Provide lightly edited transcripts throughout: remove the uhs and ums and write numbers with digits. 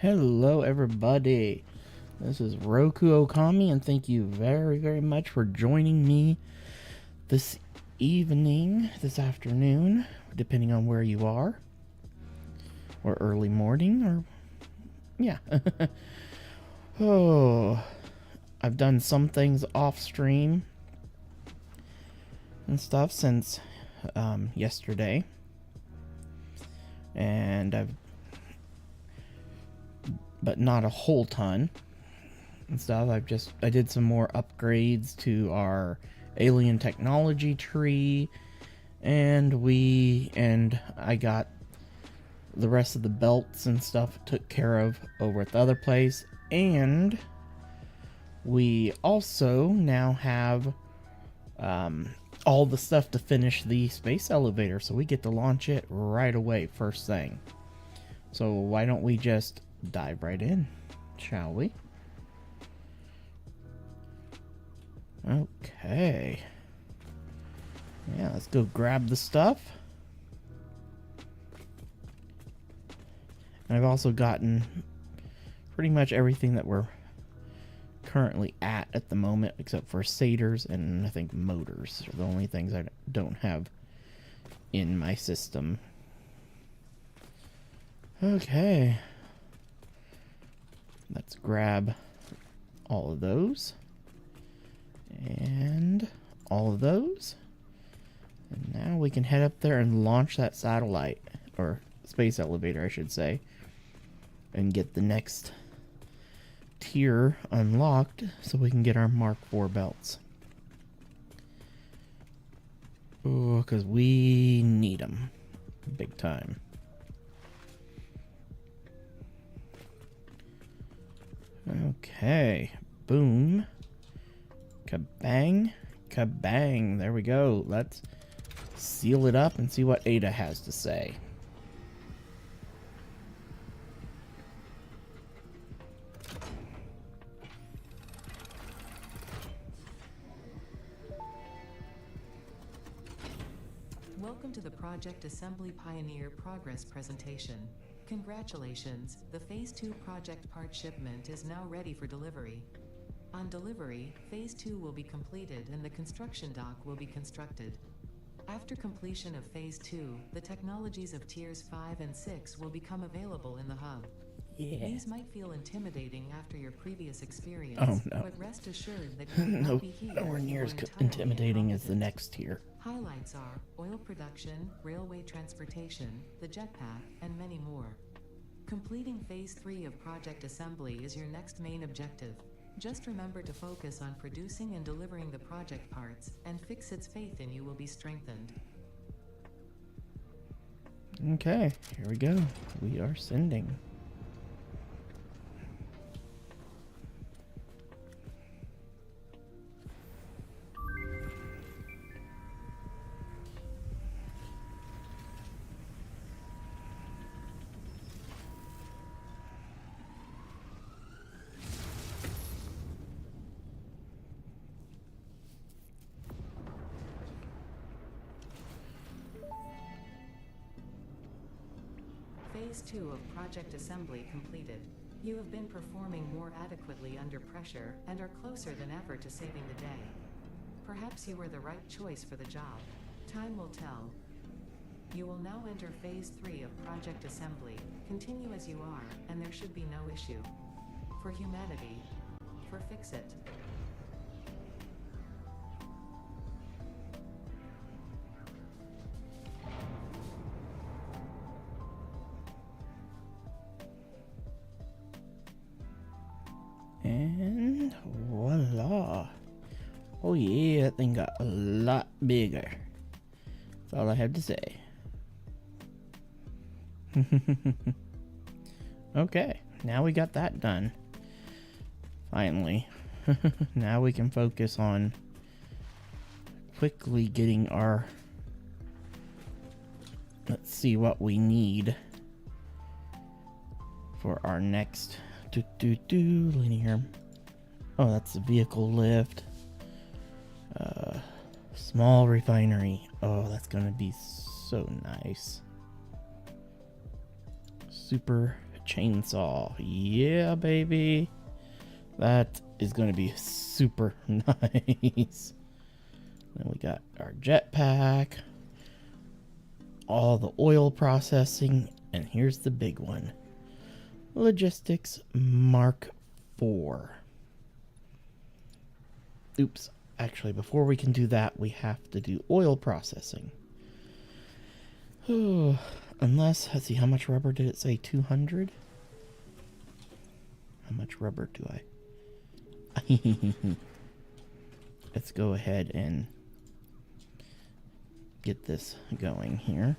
Hello everybody, this is Roku Okami, and thank you very, very much for joining me this afternoon, depending on where you are, or early morning, or, yeah. Oh, I've done some things off stream and stuff since yesterday, and but not a whole ton and stuff. I did some more upgrades to our alien technology tree, and I got the rest of the belts and stuff took care of over at the other place, and we also now have all the stuff to finish the space elevator, so we get to launch it right away, first thing. So why don't we just dive right in, shall we? Okay. Yeah, let's go grab the stuff. And I've also gotten pretty much everything that we're currently at the moment, except for satyrs and I think motors are the only things I don't have in my system. Okay. Let's grab all of those and all of those, and now we can head up there and launch that satellite, or space elevator I should say, and get the next tier unlocked so we can get our Mark IV belts. Oh, because we need them big time. Okay, boom, kabang, kabang. There we go. Let's seal it up and see what Ada has to say. Welcome to the Project Assembly Pioneer Progress presentation. Congratulations, the Phase 2 project part shipment is now ready for delivery. On delivery, Phase 2 will be completed and the construction dock will be constructed. After completion of Phase 2, the technologies of Tiers 5 and 6 will become available in the hub. Yeah. These might feel intimidating after your previous experience, Oh, no. but rest assured that you will No, not be here. nowhere if you near are as entirely intimidating as the incompetent. next tier. Highlights are oil production, railway transportation, the jetpack, and many more. Completing Phase 3 of Project Assembly is your next main objective. Just remember to focus on producing and delivering the project parts, and Fixit's faith in you will be strengthened. Okay, here we go. We are sending. Phase 2 of Project Assembly completed. You have been performing more adequately under pressure and are closer than ever to saving the day. Perhaps you were the right choice for the job. Time will tell. You will now enter Phase 3 of Project Assembly. Continue as you are, and there should be no issue. For humanity. For Fixit. And voila. Oh yeah, that thing got a lot bigger. That's all I have to say. Okay, now we got that done. Finally. Now we can focus on quickly getting our... Let's see what we need for our next linear. Oh, that's the vehicle lift. Small refinery. Oh, that's gonna be so nice. Super chainsaw. Yeah, baby. That is gonna be super nice. Then we got our jetpack. All the oil processing. And here's the big one. Logistics Mark IV. Oops. Actually, before we can do that, we have to do oil processing. Unless, let's see, how much rubber did it say? 200? How much rubber do I? Let's go ahead and get this going here.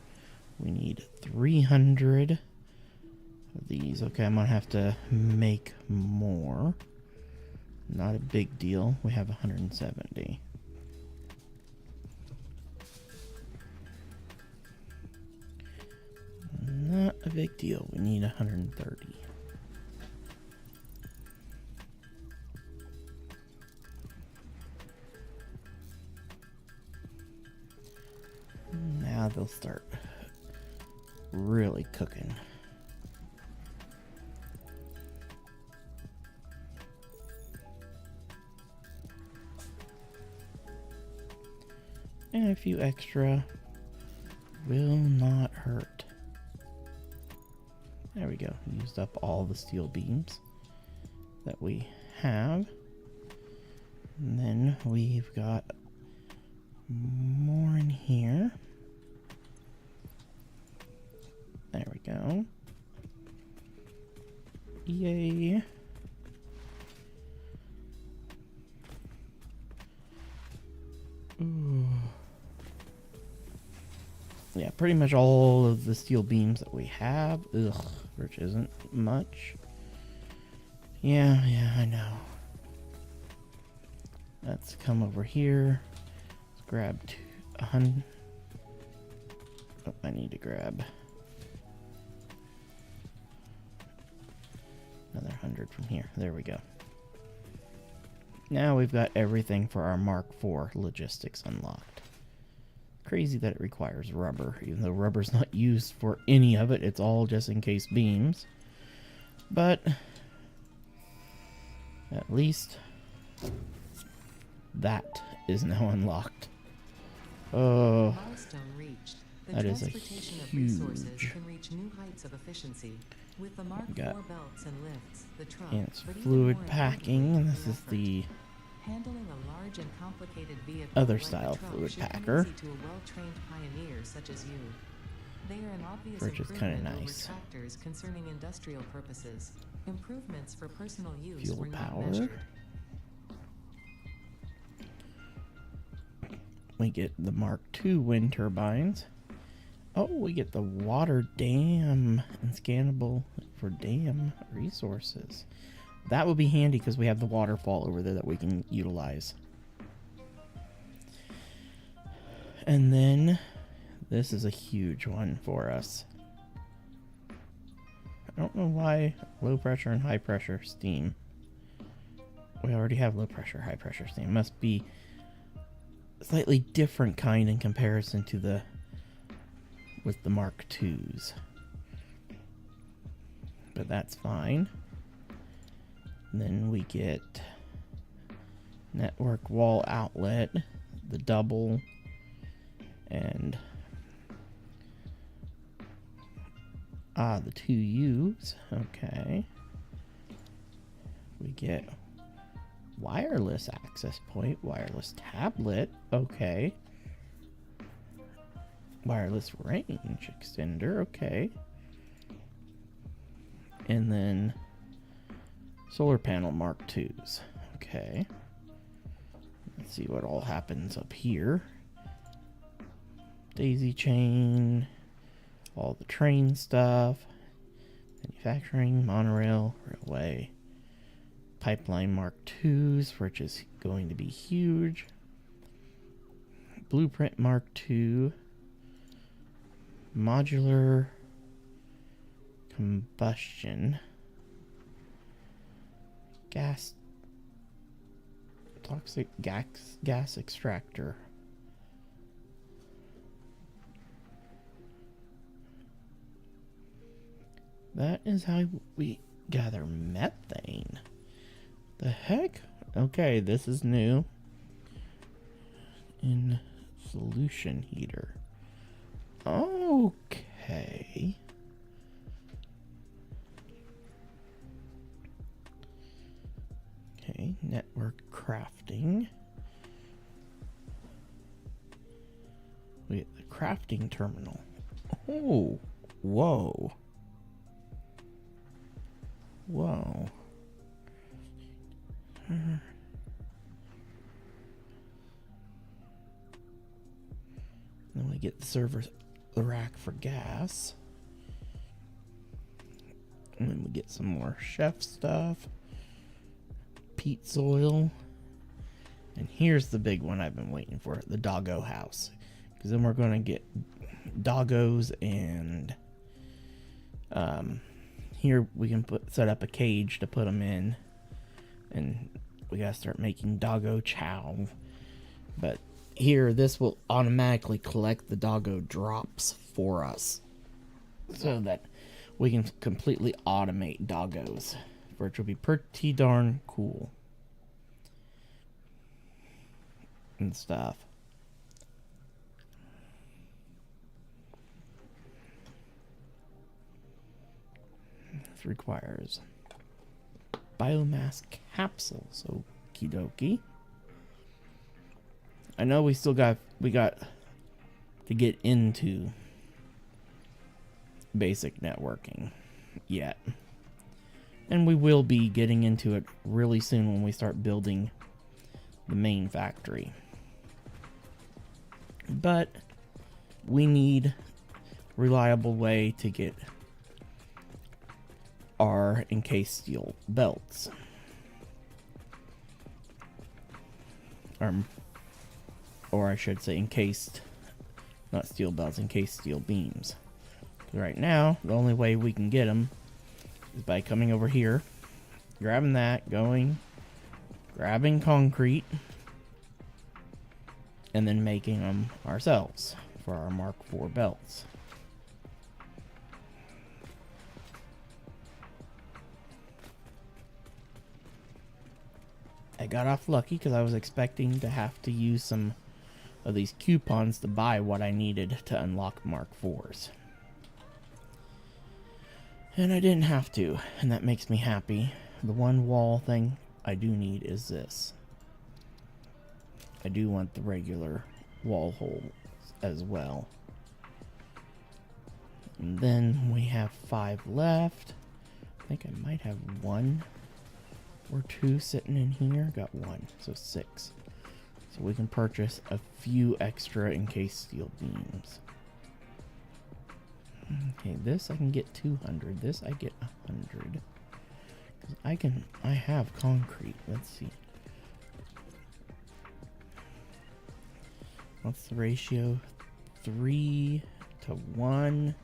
We need 300 of these. Okay, I'm gonna have to make more. Not a big deal. We have 170. Not a big deal. We need 130. Now they'll start really cooking. And a few extra will not hurt. There we go. Used up all the steel beams that we have. And then we've got more in here. There we go. Yay. Ooh. Yeah, pretty much all of the steel beams that we have. Ugh, which isn't much. Yeah, I know. Let's come over here. Let's grab 100. Oh, I need to grab another 100 from here. There we go. Now we've got everything for our Mark IV logistics unlocked. Crazy that it requires rubber, even though rubber's not used for any of it. It's all just in case beams. But at least that is now unlocked. Oh, Milestone reached. The that is a transportation of huge... resources can reach new heights of efficiency. With the Mark Got- IV belts and lifts, the truck, And it's but even fluid more packing, and this importantly, is effort. the Handling a large and complicated vehicle other like style the truck fluid should come packer, easy to a well-trained pioneer such as you. They are an obvious which is kind of improvement nice. over tractors concerning industrial purposes. Improvements for personal use Fuel were not power. measured. We get the Mark II wind turbines. Oh, we get the water dam and scannable for dam resources. That would be handy because we have the waterfall over there that we can utilize. And then this is a huge one for us. I don't know why low pressure and high pressure steam. We already have low pressure, high pressure steam. Must be a slightly different kind in comparison to the with the Mark IIs. But that's fine. And then we get network wall outlet, the double, and the 2Us. Okay. We get wireless access point, wireless tablet. Okay. Wireless range extender. Okay. And then solar panel Mark IIs. Okay. Let's see what all happens up here. Daisy chain, all the train stuff, manufacturing, monorail, railway, pipeline Mark IIs, which is going to be huge. Blueprint Mark II, modular combustion, toxic gas extractor. That is how we gather methane. The heck? Okay, this is new. In solution heater. Okay. Okay, network crafting. We get the crafting terminal. Oh, whoa. Whoa. Then we get the server, the rack for gas. And then we get some more chef stuff. Peat soil. And here's the big one I've been waiting for, the doggo house. Because then we're going to get doggos and here we can set up a cage to put them in. And we got to start making doggo chow. But here, this will automatically collect the doggo drops for us. So that we can completely automate doggos. Which will be pretty darn cool. And stuff. This requires biomass capsules. Okie dokie. I know we got to get into basic networking yet. And we will be getting into it really soon when we start building the main factory. But we need a reliable way to get our encased steel belts. Or I should say encased, not steel belts, encased steel beams. Right now, the only way we can get them is by coming over here, grabbing that, grabbing concrete, and then making them ourselves for our Mark IV belts. I got off lucky because I was expecting to have to use some of these coupons to buy what I needed to unlock Mark IVs. And I didn't have to, and that makes me happy. The one wall thing I do need is this. I do want the regular wall holes as well. And then we have 5 left. I think I might have 1 or 2 sitting in here. Got 1, so 6. So we can purchase a few extra encased steel beams. Okay, this I can get 200. This I get 100. 'Cause I have concrete. Let's see. What's the ratio? 3 to 1.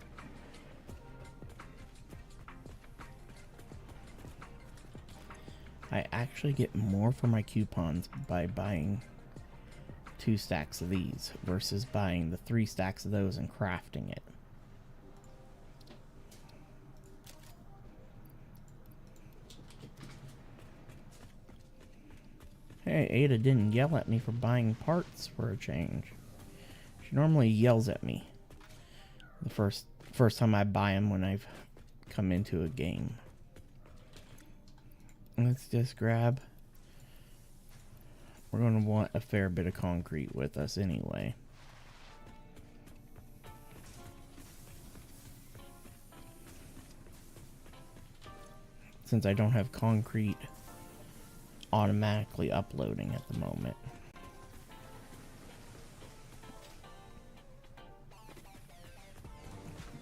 I actually get more for my coupons by buying 2 stacks of these versus buying the 3 stacks of those and crafting it. Hey, Ada didn't yell at me for buying parts for a change. She normally yells at me the first time I buy them when I've come into a game. Let's just grab. We're going to want a fair bit of concrete with us anyway. Since I don't have concrete automatically uploading at the moment.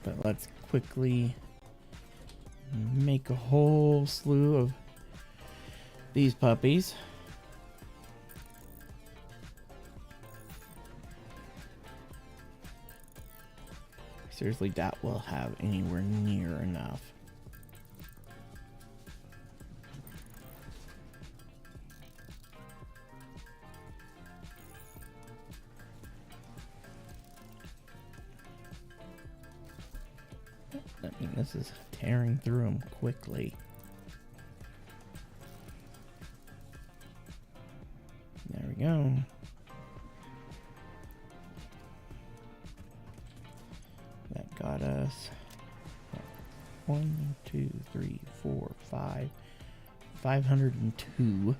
But let's quickly make a whole slew of these puppies. Seriously, that will have anywhere near enough. I mean, this is tearing through them quickly. There we go. That got us 1, 2, 3, 4, 5. 502.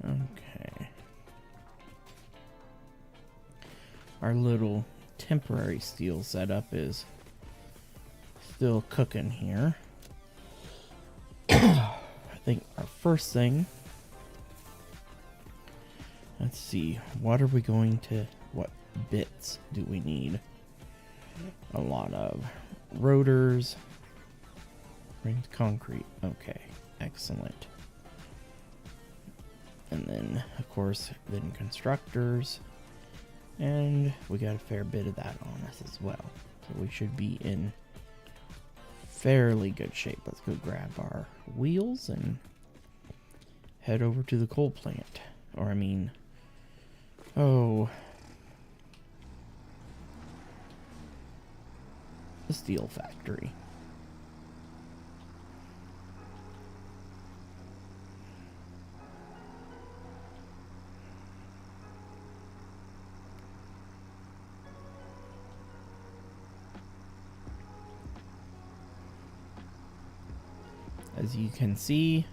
Okay. Our little temporary steel setup is still cooking here. I think our first thing, let's see, what bits do we need? A lot of rotors, rings, concrete. Okay, excellent. And then, of course, then constructors. And we got a fair bit of that on us as well. So we should be in fairly good shape. Let's go grab our wheels and head over to the coal plant. Or, I mean, the steel factory. As you can see,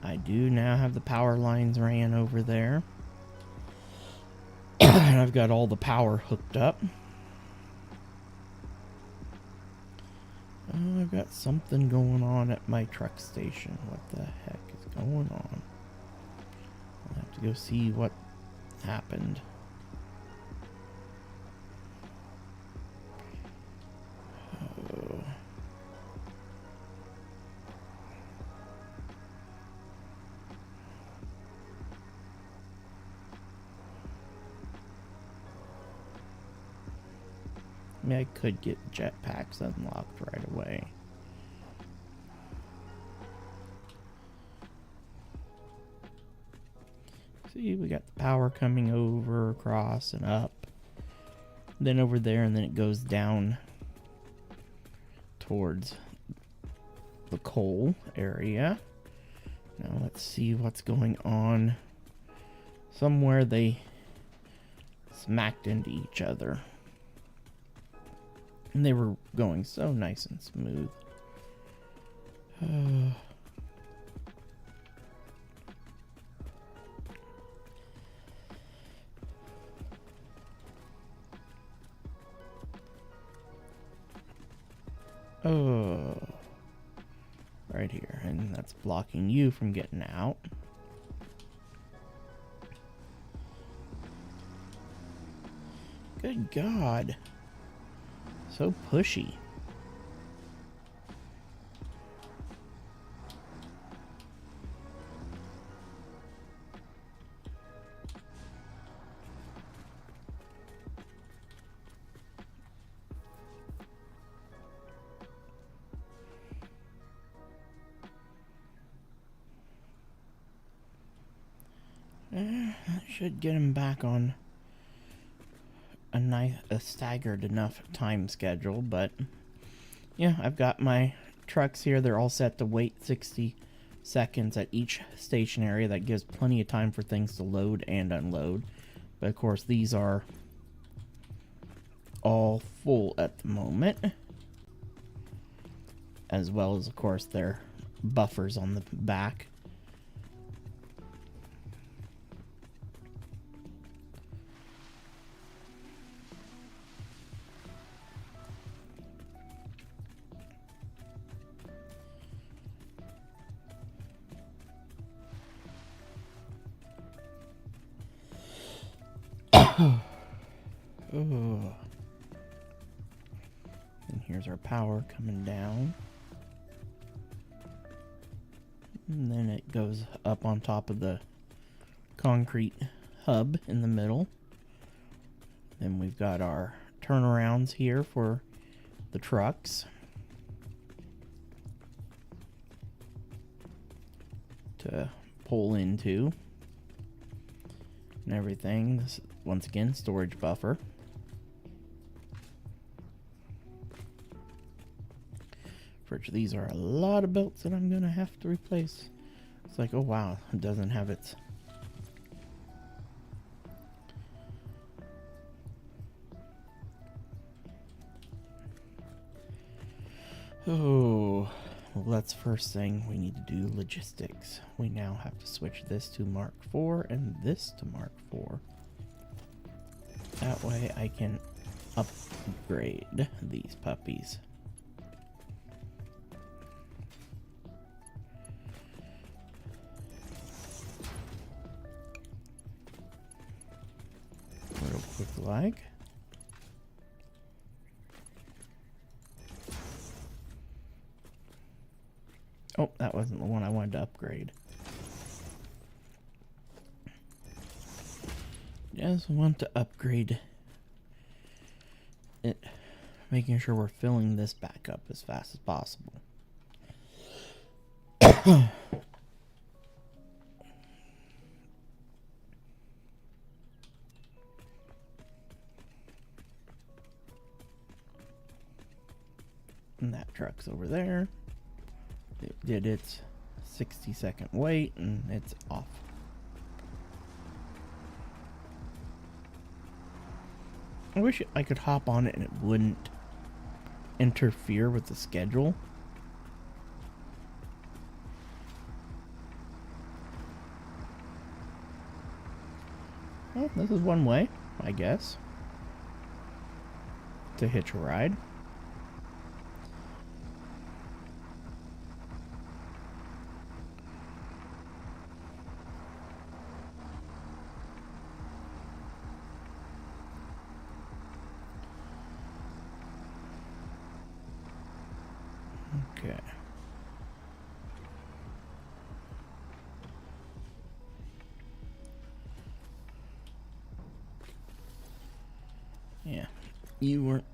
I do now have the power lines ran over there. And I've got all the power hooked up. Oh, I've got something going on at my truck station. What the heck is going on? I'll have to go see what happened. Oh. I mean, I could get jetpacks unlocked right away. See, we got the power coming over, across, and up. Then over there, and then it goes down towards the coal area. Now let's see what's going on somewhere they smacked into each other. And they were going so nice and smooth. Oh, right here, and that's blocking you from getting out. Good God, so pushy. That should get him back on a staggered enough time schedule, but yeah, I've got my trucks here. They're all set to wait 60 seconds at each station area. That gives plenty of time for things to load and unload. But of course, these are all full at the moment, as well as, of course, their buffers on the back. Oh. And here's our power coming down. And then it goes up on top of the concrete hub in the middle. Then we've got our turnarounds here for the trucks to pull into and everything. This, once again, storage buffer. These are a lot of belts that I'm gonna have to replace. It's like, oh wow, it doesn't have its well, that's first thing we need to do. Logistics. We now have to switch this to Mark IV and this to Mark IV. That way I can upgrade these puppies. Real quick like. Oh, that wasn't the one I wanted to upgrade. Just want to upgrade it, making sure we're filling this back up as fast as possible. And that truck's over there. It did its 60-second wait and it's off. I wish I could hop on it and it wouldn't interfere with the schedule. Well, this is one way, I guess, to hitch a ride. Okay. Yeah, you weren't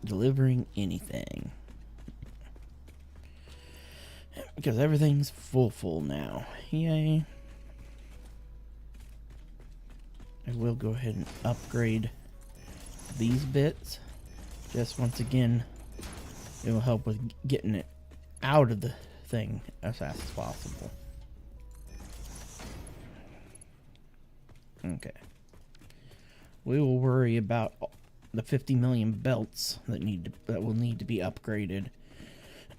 delivering anything. Because everything's full now. Yay. I will go ahead and upgrade these bits. Just once again, it will help with getting it out of the thing as fast as possible. Okay. We will worry about the 50 million belts that will need to be upgraded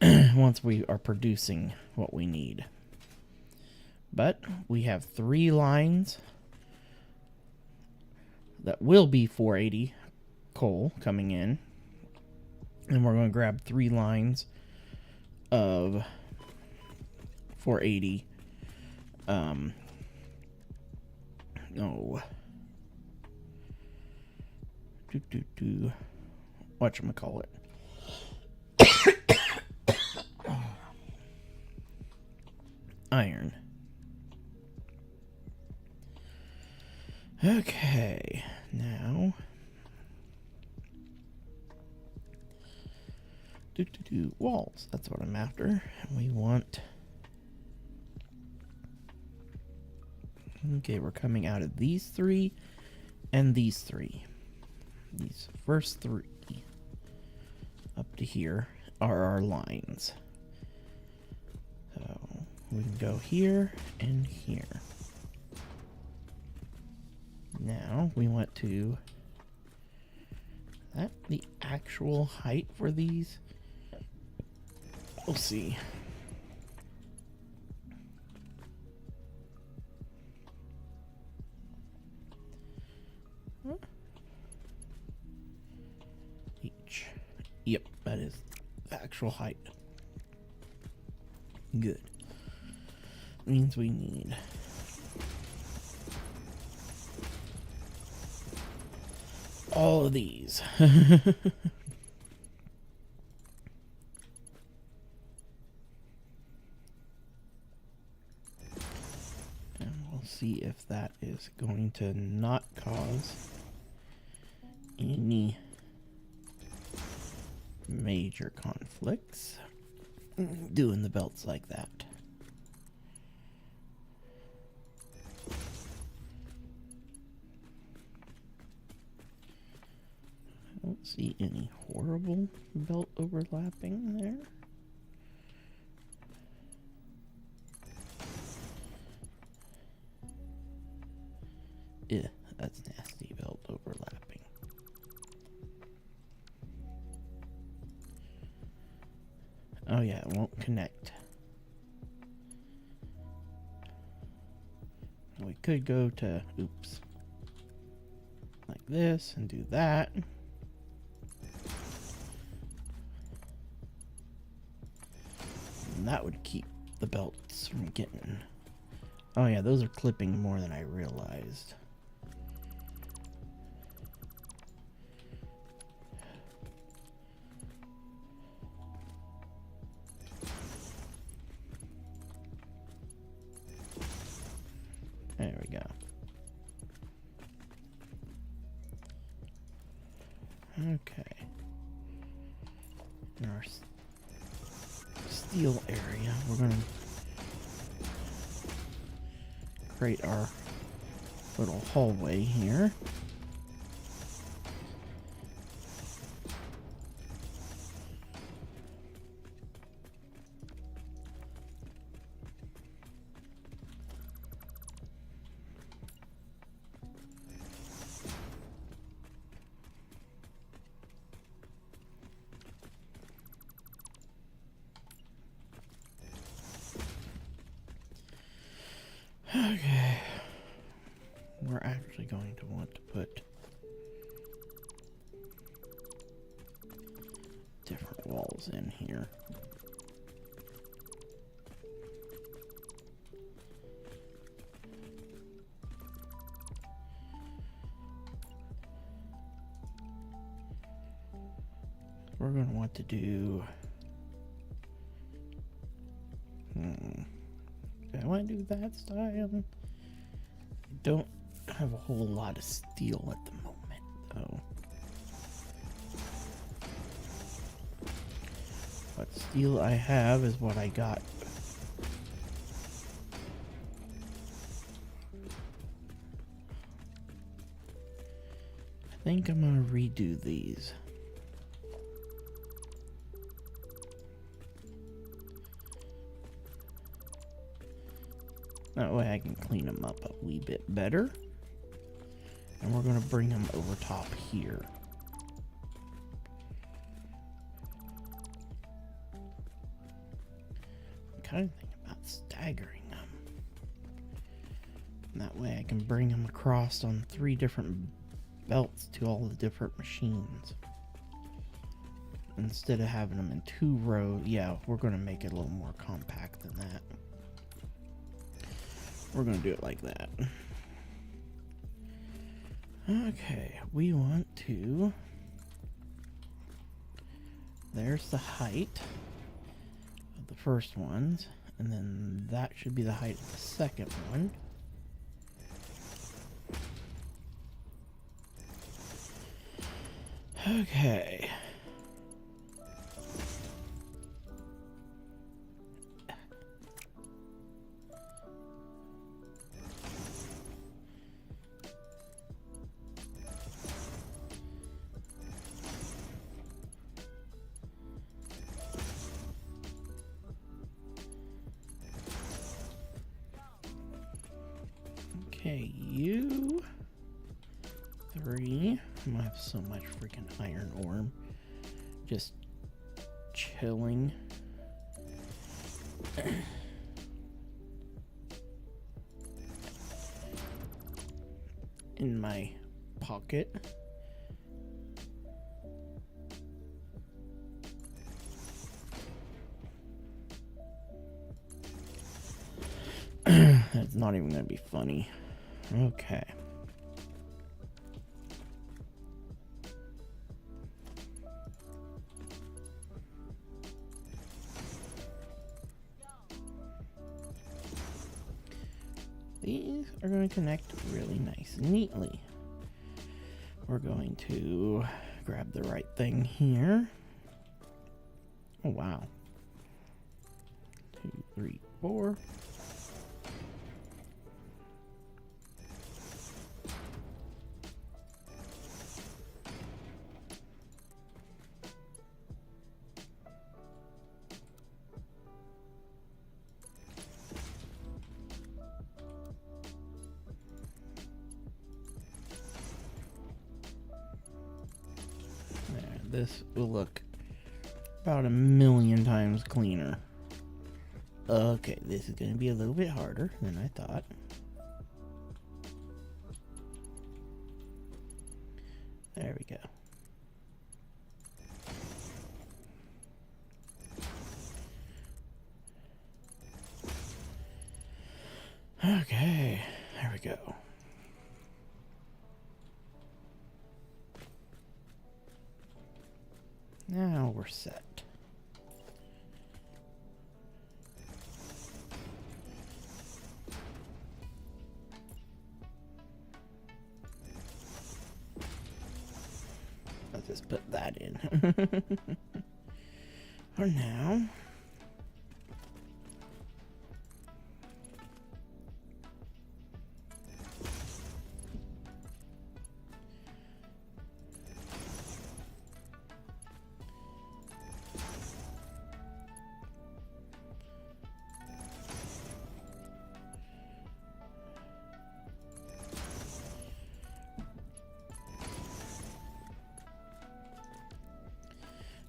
once we are producing what we need. But we have 3 lines that will be 480 coal coming in, and we're going to grab 3 lines of 480 whatchamacallit. Iron. Okay, now walls. That's what I'm after. We want. Okay, we're coming out of these 3 and these 3. These first 3 up to here are our lines. So we can go here and here. Now we want to. Is that the actual height for these? We'll see. Each. Yep, that is the actual height. Good. Means we need all of these. See if that is going to not cause any major conflicts doing the belts like that. I don't see any horrible belt overlapping there. Yeah, that's nasty belt overlapping. Oh yeah, it won't connect. We could go to, oops, like this and do that. And that would keep the belts from getting... Oh yeah, those are clipping more than I realized. There we go. Okay. In our steel area, we're going to create our little hallway here. Okay, we're actually going to want to put different walls in here. We're going to want to do... Do I want to do that style? I don't have a whole lot of steel at the moment, though. What steel I have is what I got. I think I'm going to redo these. That way I can clean them up a wee bit better. And we're going to bring them over top here. I'm kind of thinking about staggering them. And that way I can bring them across on 3 different belts to all the different machines. Instead of having them in 2 rows. Yeah, we're going to make it a little more compact than that. We're going to do it like that. Okay, we want to... There's the height of the first ones. And then that should be the height of the second one. Okay. Okay, you 3. I have so much freaking iron ore just chilling. In my pocket. That's not even gonna be funny. Okay. These are going to connect really nice and neatly. We're going to grab the right thing here. Oh, wow. 2, 3, 4. This will look about 1,000,000 times cleaner. Okay, this is going to be a little bit harder than I thought. There we go. Okay, there we go. Now we're set. Let's just put that in. For now.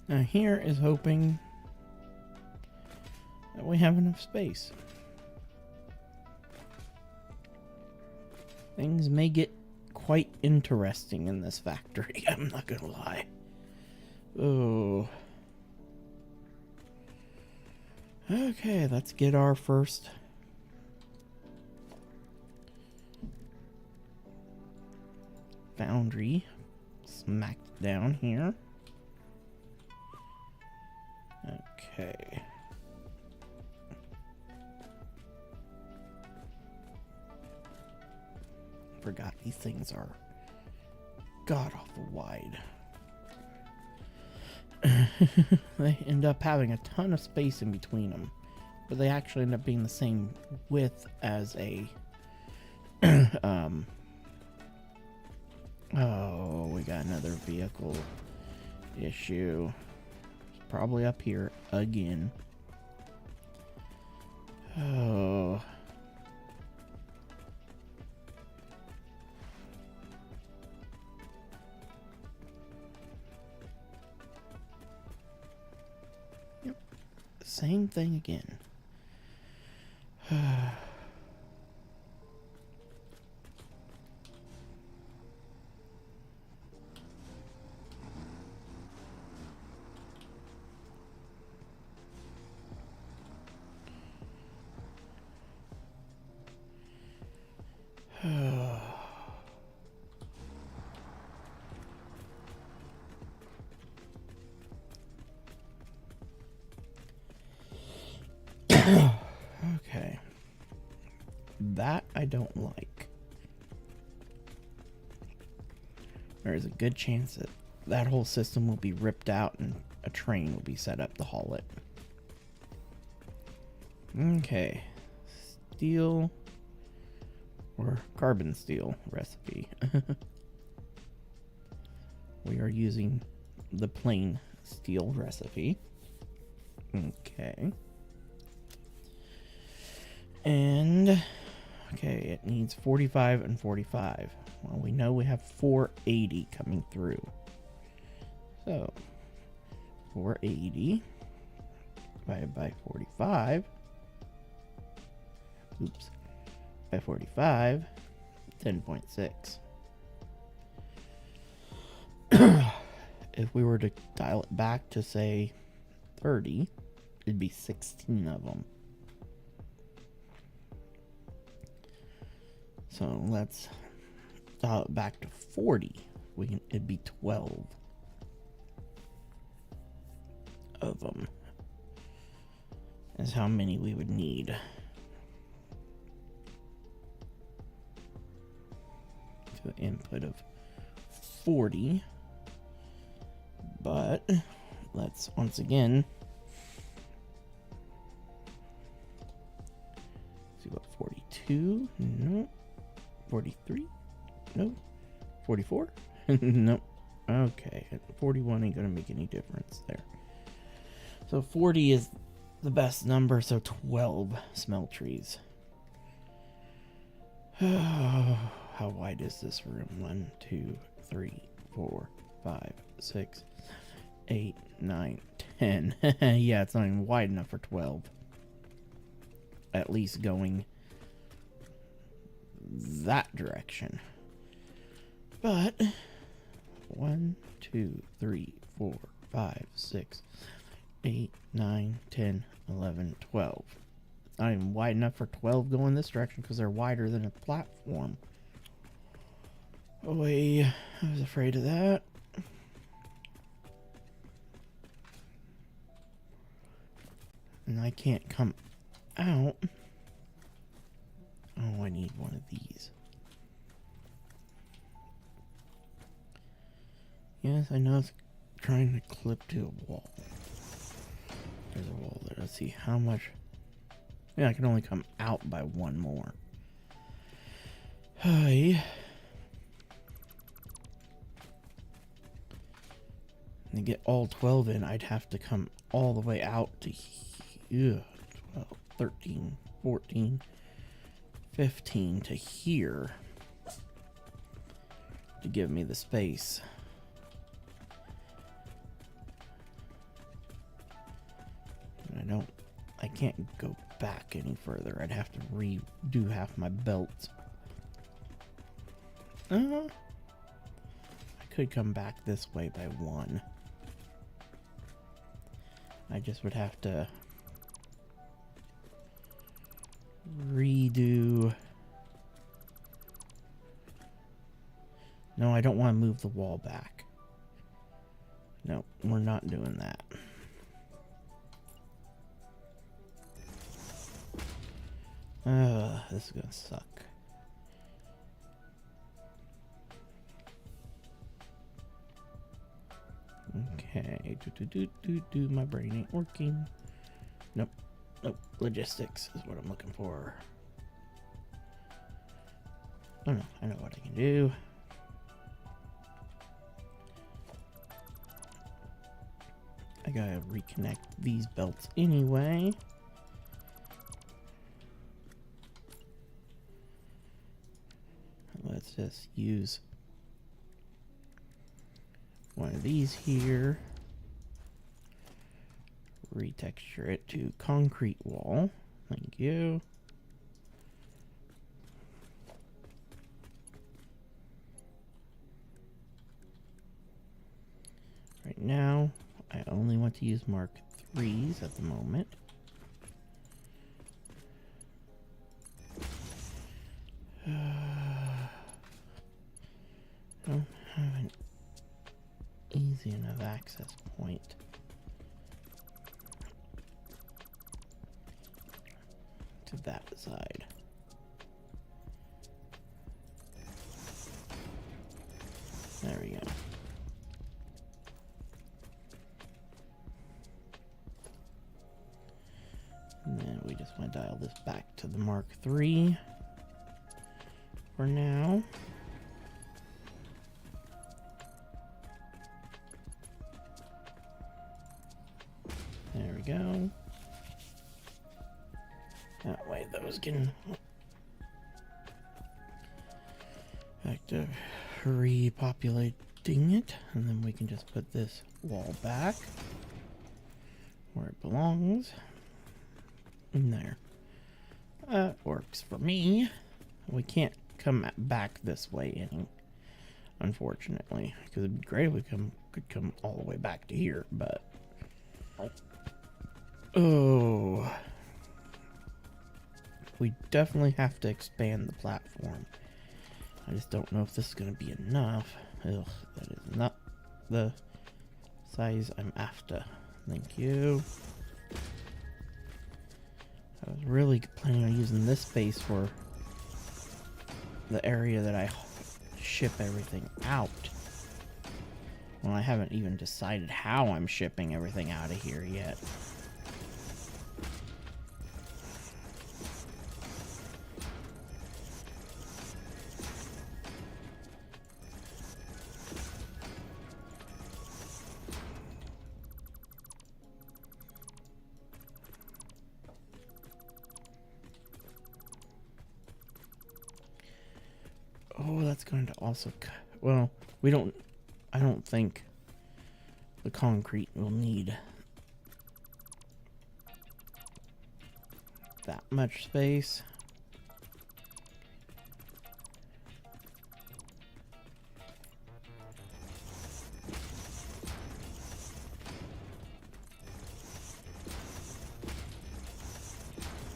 Now here is hoping that we have enough space. Things may get quite interesting in this factory, I'm not gonna lie. Oh. Okay, let's get our first foundry smacked down here. Okay. Forgot these things are god-awful wide. They end up having a ton of space in between them, but they actually end up being the same width as a oh, we got another vehicle issue. Probably up here again. Oh. same thing again. Okay. That I don't like. There's a good chance that that whole system will be ripped out and a train will be set up to haul it. Okay. Steel or carbon steel recipe. We are using the plain steel recipe. Okay. And okay, it needs 45 and 45. Well, we know we have 480 coming through. So 480 divided by 45. Oops. By 45, 10.6. If we were to dial it back to say 30, it'd be 16 of them. So let's dial it back to 40. It'd be 12 of them. Is how many we would need. To an input of 40. But let's once again see what 42. No. 43? No. 44? Nope. Okay. 41 ain't gonna make any difference there. So 40 is the best number, so 12 smelteries. How wide is this room? 1, 2, 3, 4, 5, 6, 8, 9, 10. Yeah, it's not even wide enough for 12. At least going that direction. But 1, 2, 3, 4, 5, 6, 8, 9, 10, 11, 12. Not even wide enough for 12 going this direction because they're wider than a platform. Oh, I was afraid of that. And I can't come out. Oh, I need one of these. Yes, I know it's trying to clip to a wall. There's a wall there. Let's see how much. Yeah, I can only come out by one more. Hi. To get all 12 in, I'd have to come all the way out to here. 12, 13, 14, 15 to here to give me the space. And I can't go back any further. I'd have to redo half my belt. I could come back this way by one. I just would have to redo. No, I don't want to move the wall back. No, we're not doing that. This is gonna suck. Okay, my brain ain't working. Nope, logistics is what I'm looking for. Oh no, I know what I can do. I gotta reconnect these belts anyway. Let's just use one of these here. retexture it to concrete wall. Thank you. Right now, I only want to use Mark 3s at the moment. I don't have an easy enough access point. To that side. There we go. And then we just want to dial this back to the Mark III for now. There we go. That way those can back to repopulating it, and then we can just put this wall back where it belongs. In there. That works for me. We can't come back this way any, unfortunately, because it'd be great if we could come all the way back to here, but oh, we definitely have to expand the platform. I just don't know if this is going to be enough. Ugh, that is not the size I'm after. Thank you. I was really planning on using this space for the area that I ship everything out. Well, I haven't even decided how I'm shipping everything out of here yet. Oh, that's going to also well, I don't think the concrete will need that much space.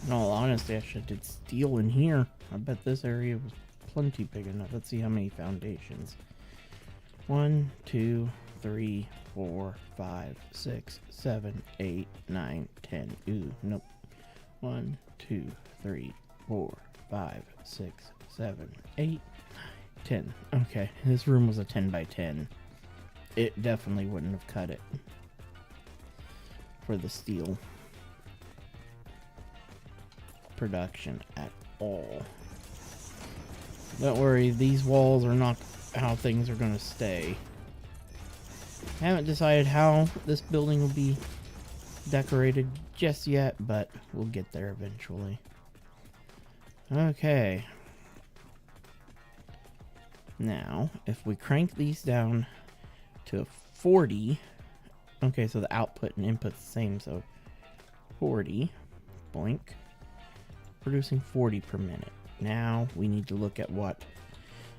In all honesty, I should have did steel in here. I bet this area was plenty big enough. Let's see how many foundations. 1, 2, 3, 4, 5, 6, 7, 8, 9, 10. Ooh, nope. 1, 2, 3, 4, 5, 6, 7, 8, 10. Okay, this room was a 10 by 10. It definitely wouldn't have cut it for the steel production at all. Don't worry, these walls are not how things are going to stay. I haven't decided how this building will be decorated just yet, but we'll get there eventually. Okay. Now, if we crank these down to 40, okay, so the output and input's the same, so 40, boink, producing 40 per minute. Now we need to look at what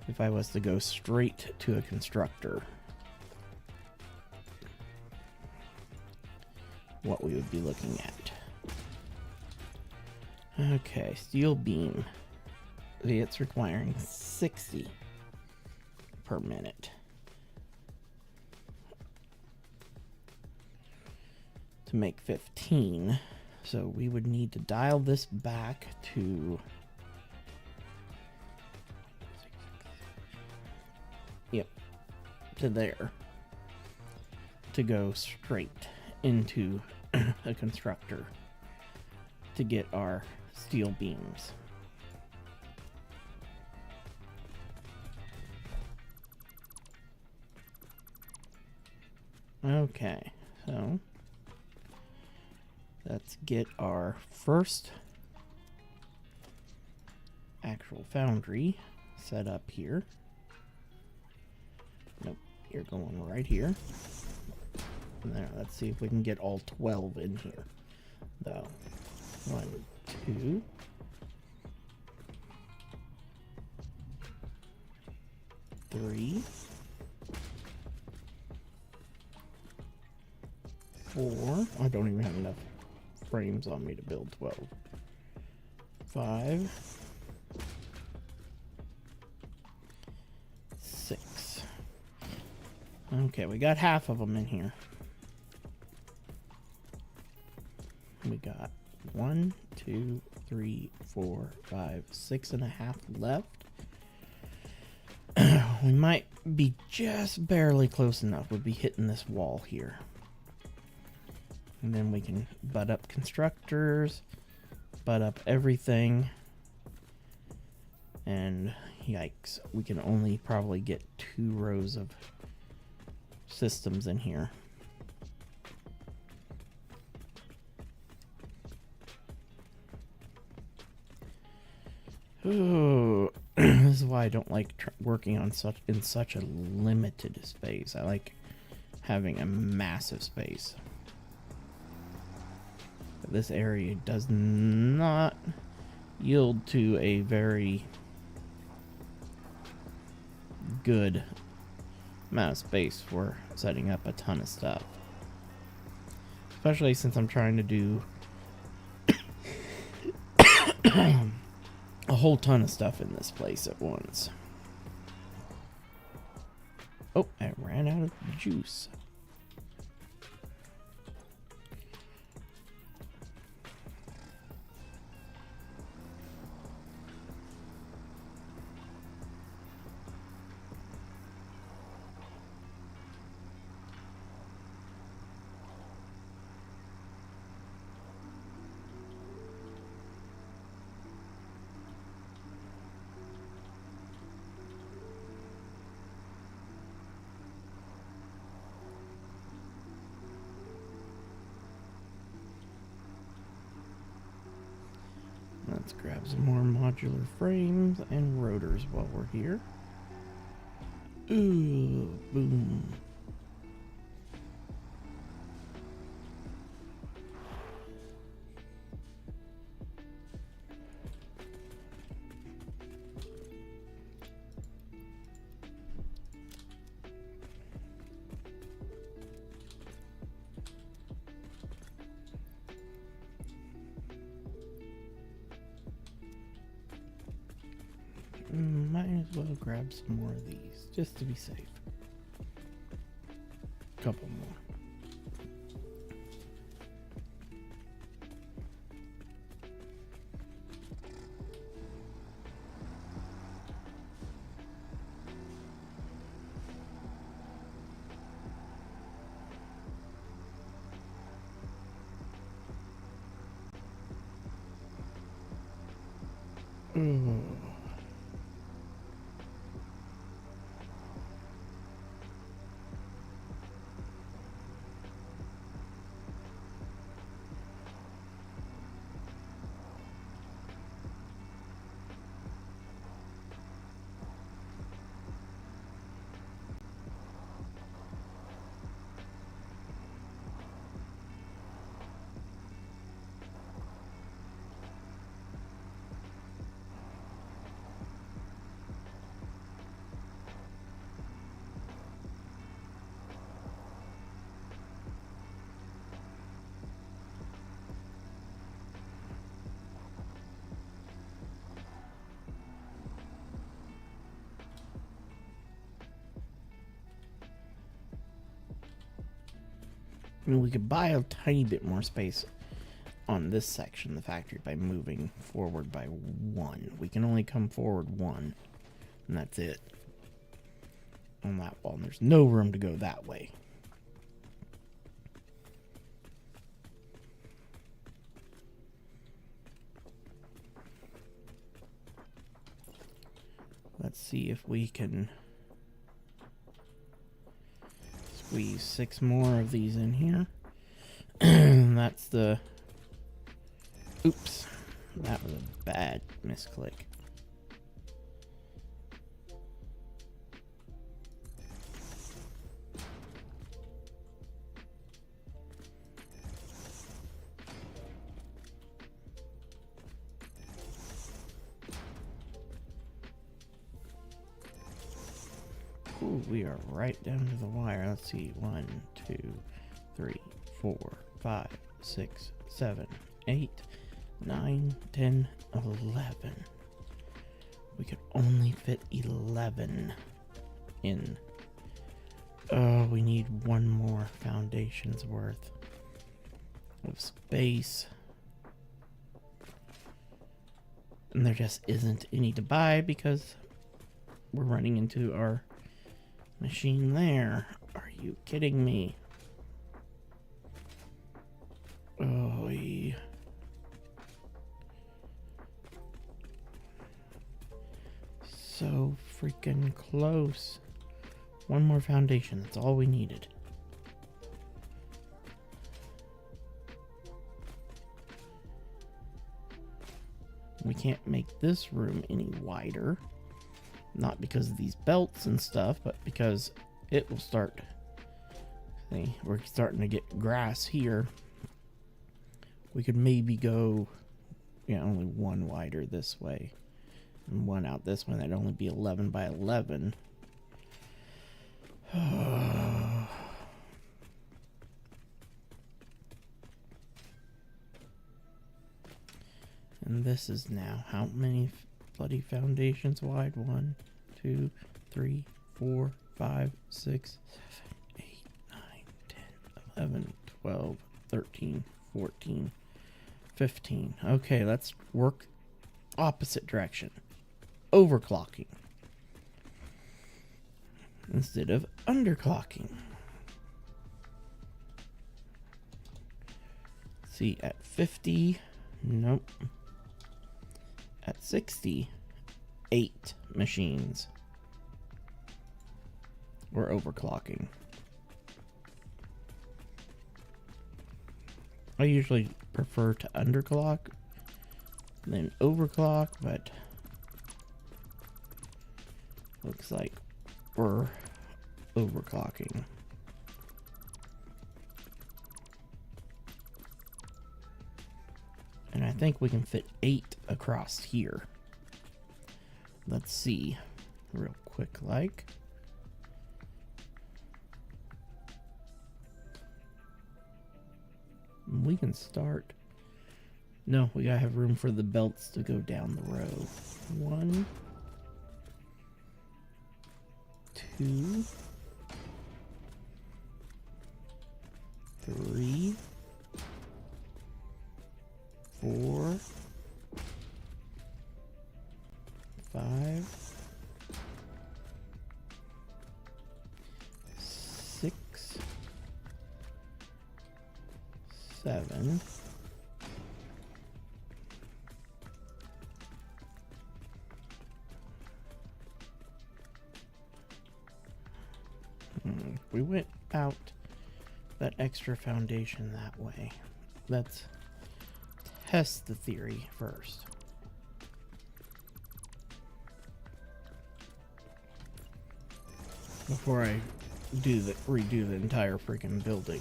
if I was to go straight to a constructor, what we would be looking at. Okay, steel beam. It's requiring 60 per minute to make 15. So we would need to dial this back to, yep, to there, to go straight into a constructor to get our steel beams. Okay, so let's get our first actual foundry set up here. Nope, you're going right here. Now, let's see if we can get all 12 in here, though. 1, 2. 3. 4. I don't even have enough frames on me to build 12. 5. 6. Okay, we got half of them in here. We got 1, 2, 3, 4, 5, 6.5 left. We might be just barely close enough. We'll be hitting this wall here. And then we can butt up constructors, butt up everything. And yikes, we can only probably get 2 rows of systems in here. Ooh, this is why I don't like working on such a limited space. I like having a massive space. But this area does not yield to a very good amount of space for setting up a ton of stuff. Especially since I'm trying to do a whole ton of stuff in this place at once. Oh, I ran out of juice. Let's grab some more modular frames and rotors while we're here. Ooh, boom. Might as well grab some more of these, just to be safe. Couple more. Ooh. I mean, we could buy a tiny bit more space on this section of the factory by moving forward by 1. We can only come forward 1, and that's it on that wall. And there's no room to go that way. Let's see if we can squeeze 6 more of these in here. That's the... Oops. That was a bad misclick. Oh, we are right down to the wire. Let's see. 1, 2, 3, 4, 5, 6, 7, 8, 9, 10, 11. We could only fit 11 in. Oh, we need one more foundation's worth of space. And there just isn't any to buy because we're running into our machine there. Are you kidding me? Oh, so freaking close. One more foundation, that's all we needed. We can't make this room any wider. Not because of these belts and stuff, but because it will start. See, we're starting to get grass here. We could maybe go, only one wider this way. And one out this way. That'd only be 11 by 11. And this is now how many bloody foundations wide? 1, 2, 3, 4, 5, 6, 7, 8, 9, 10, 11, 12, 13, 14, 15. Okay, let's work opposite direction. Overclocking instead of underclocking. See, at 50, nope. At 60, 8 machines. We're overclocking. I usually prefer to underclock than overclock, but looks like we're overclocking. And I think we can fit 8 across here. Let's see real quick like. We can start. No, we gotta have room for the belts to go down the row. 1, 2, 3, 4, 5, 6, 7, 8. We went out that extra foundation that way. Let's test the theory first. Before I redo the entire freaking building.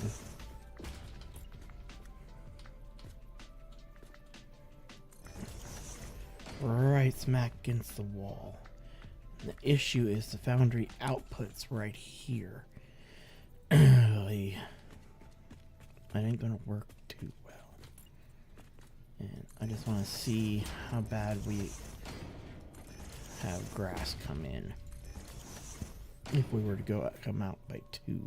Right smack against the wall. The issue is the foundry outputs right here. That ain't gonna work too well. And I just want to see how bad we have grass come in. If we were to come out by 2.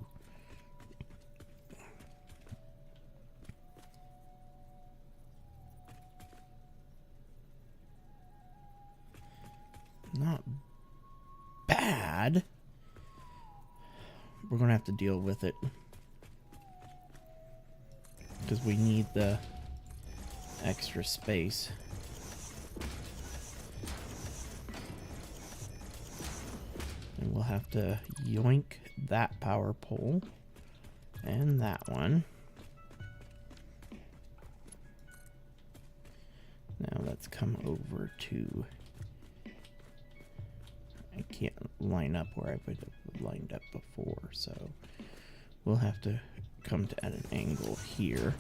Not bad. We're gonna have to deal with it because we need the extra space. And we'll have to yoink that power pole and that one. Now let's come over to, I can't line up where I would have lined up before, so we'll have to come to at an angle here.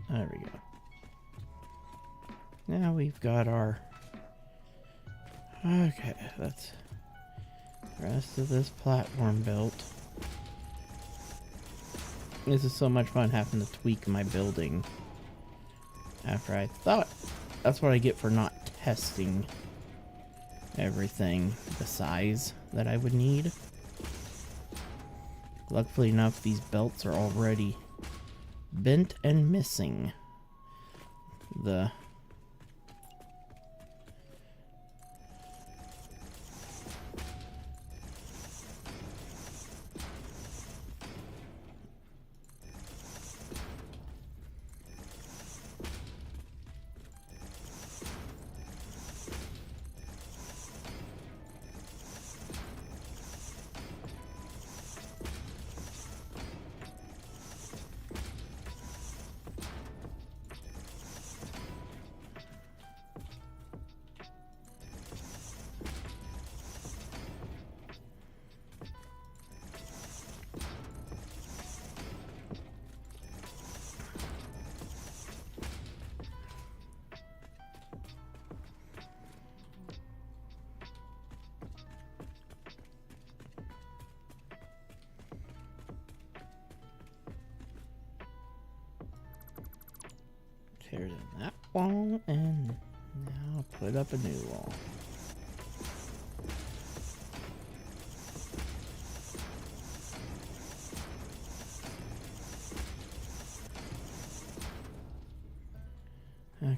There we go. Now we've got our... Okay, that's the rest of this platform built. This is so much fun having to tweak my building after I thought. That's what I get for not testing everything the size that I would need. Luckily enough, these belts are already bent and missing the tear down that wall and now put up a new wall.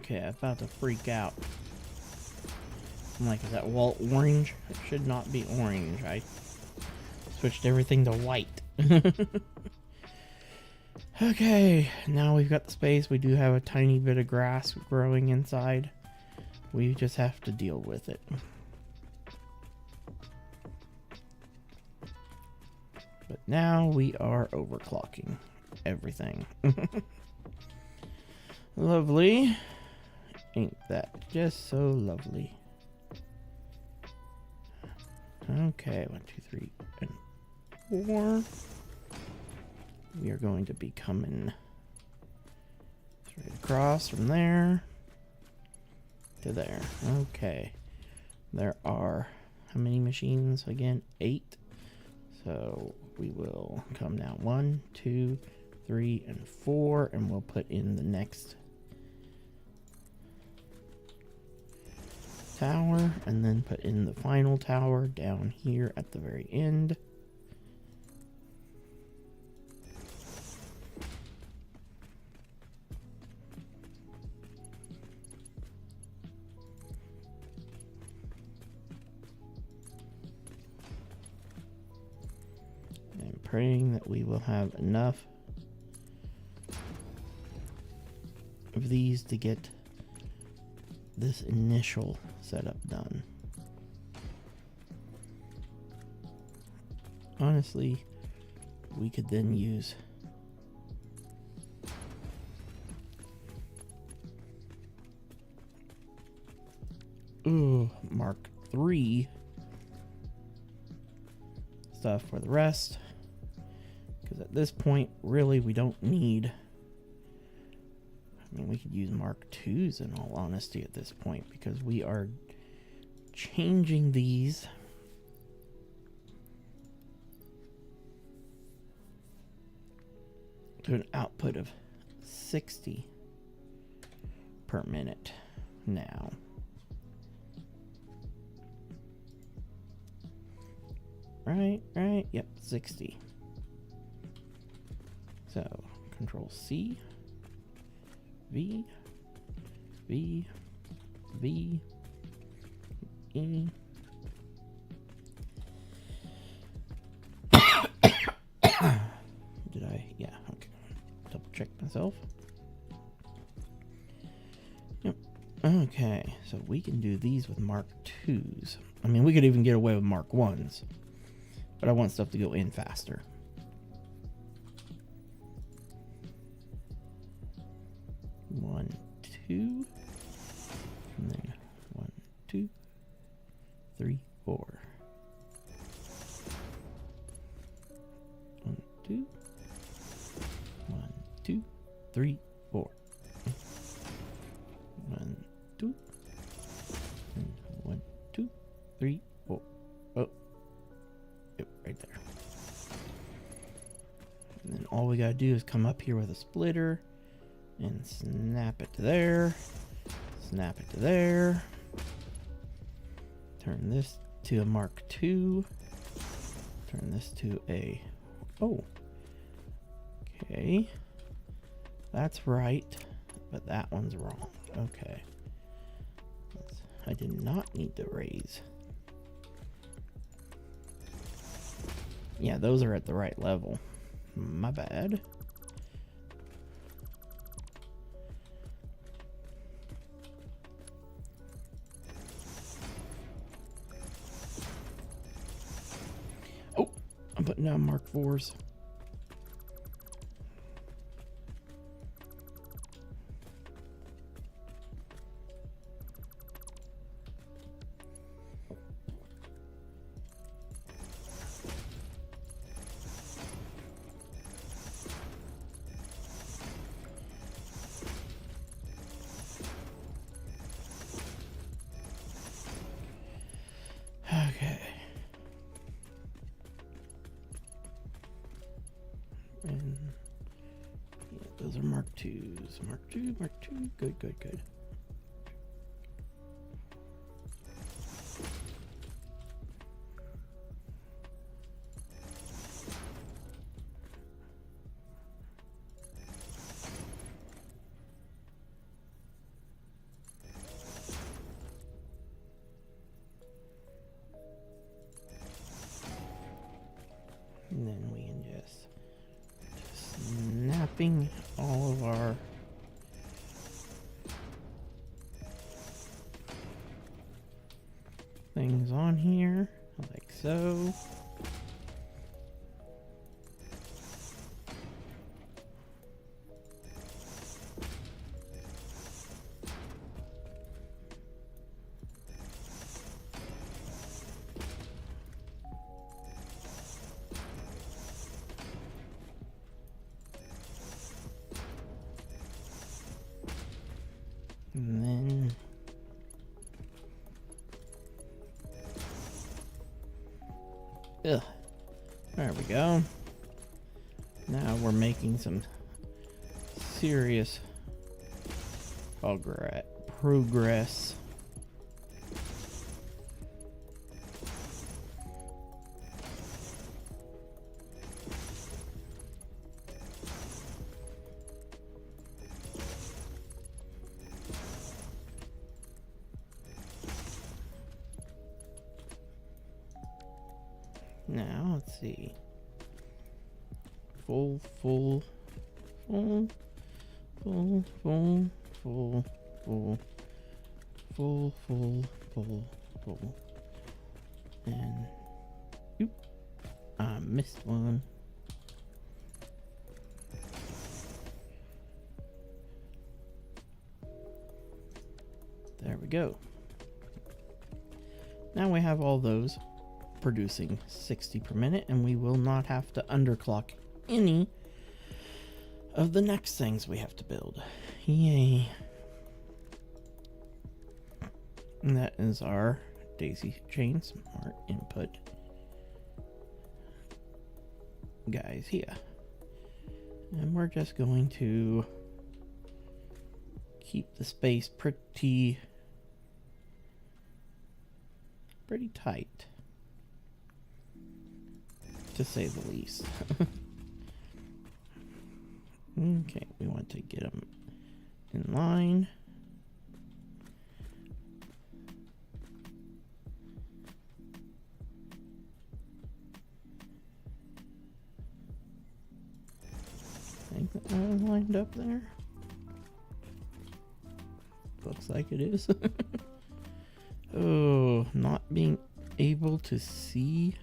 Okay, I'm about to freak out. I'm like, is that wall orange? It should not be orange. I switched everything to white. Okay, now we've got the space. We do have a tiny bit of grass growing inside. We just have to deal with it. But now we are overclocking everything. Lovely. Ain't that just so lovely? Okay, 1, 2, 3, and 4. We are going to be coming straight across from there to there. Okay. There are how many machines again? 8. So we will come down 1, 2, 3, and 4, and we'll put in the next tower, and then put in the final tower down here at the very end. And praying that we will have enough of these to get this initial setup done. Honestly, we could then use Mark III stuff for the rest, because at this point really we don't need. I mean, we could use Mark IIs in all honesty at this point, because we are changing these to an output of 60 per minute now. Right, yep, 60. So, Control C. V, V, V, E. Did I? Yeah, okay. Double check myself. Yep. Okay, so we can do these with Mark IIs. I mean, we could even get away with Mark Is, but I want stuff to go in faster. One, 2, and then 1, 2, 3, 4. 1, 2, 1, 2, 3, 4. all we gotta do is come up here with a splitter and snap it to there, snap it to there, turn this to a Mark II, turn this to a, oh, okay, that's right, but that one's wrong. Okay, I did not need to raise. Yeah, those are at the right level. My bad. Oh, I'm putting down Mark IVs. Okay. And yeah, those are Mark IIs. Mark II, Mark II. Good, good, good. And then we can just snapping all of our things on here like so. And then there we go. Now we're making some serious progress. Now, let's see. Full, and oop, I missed one. There we go. Now we have all those producing 60 per minute, and we will not have to underclock any of the next things we have to build. Yay. And that is our daisy chains, our input guys here. And we're just going to keep the space pretty tight, to say the least. Okay, we want to get them in line. I think that was lined up there. Looks like it is. Oh, not being able to see.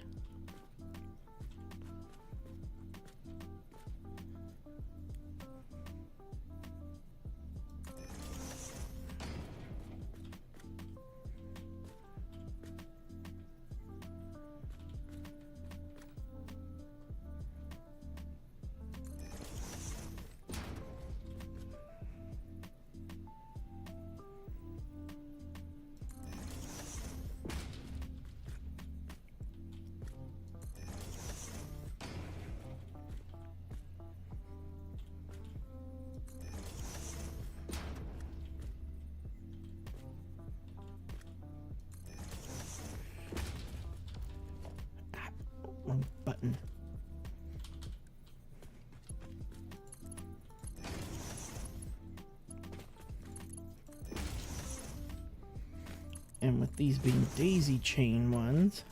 And with these being daisy chain ones,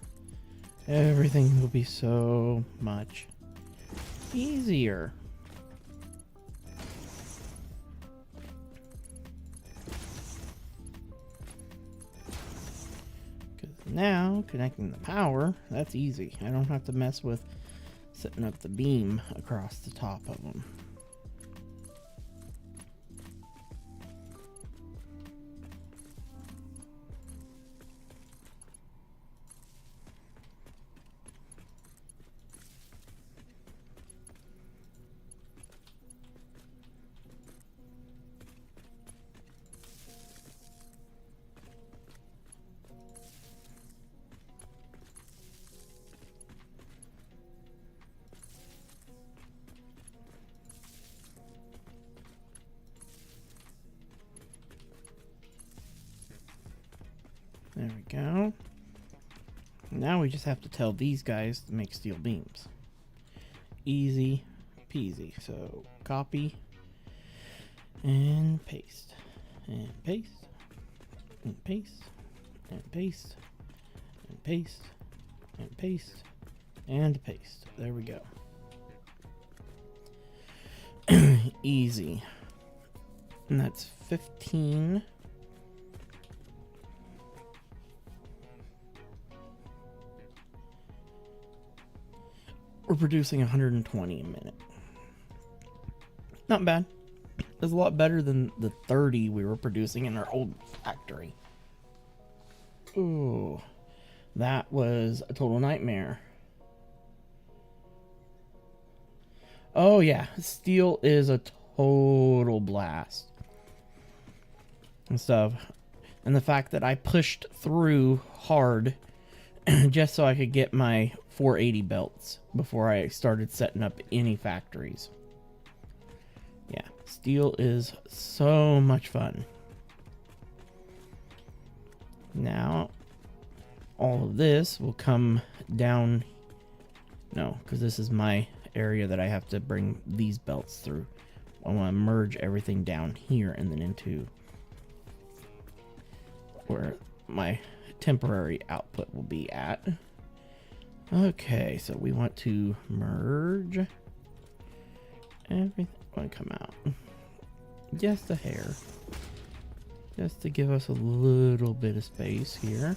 everything will be so much easier. Because now, connecting the power, that's easy. I don't have to mess with setting up the beam across the top of them. There we go. Now we just have to tell these guys to make steel beams. Easy peasy. So copy and paste and paste and paste and paste and paste and paste and paste. There we go. Easy. And that's 15. We're producing 120 a minute. Not bad. It's a lot better than the 30 we were producing in our old factory. Ooh, that was a total nightmare. Oh yeah, steel is a total blast and stuff. And the fact that I pushed through hard just so I could get my 480 belts before I started setting up any factories. Yeah, steel is so much fun. Now, all of this will come down. No, because this is my area that I have to bring these belts through. I want to merge everything down here and then into where my temporary output will be at. Okay, so we want to merge everything. Want to come out just a hair, just to give us a little bit of space here.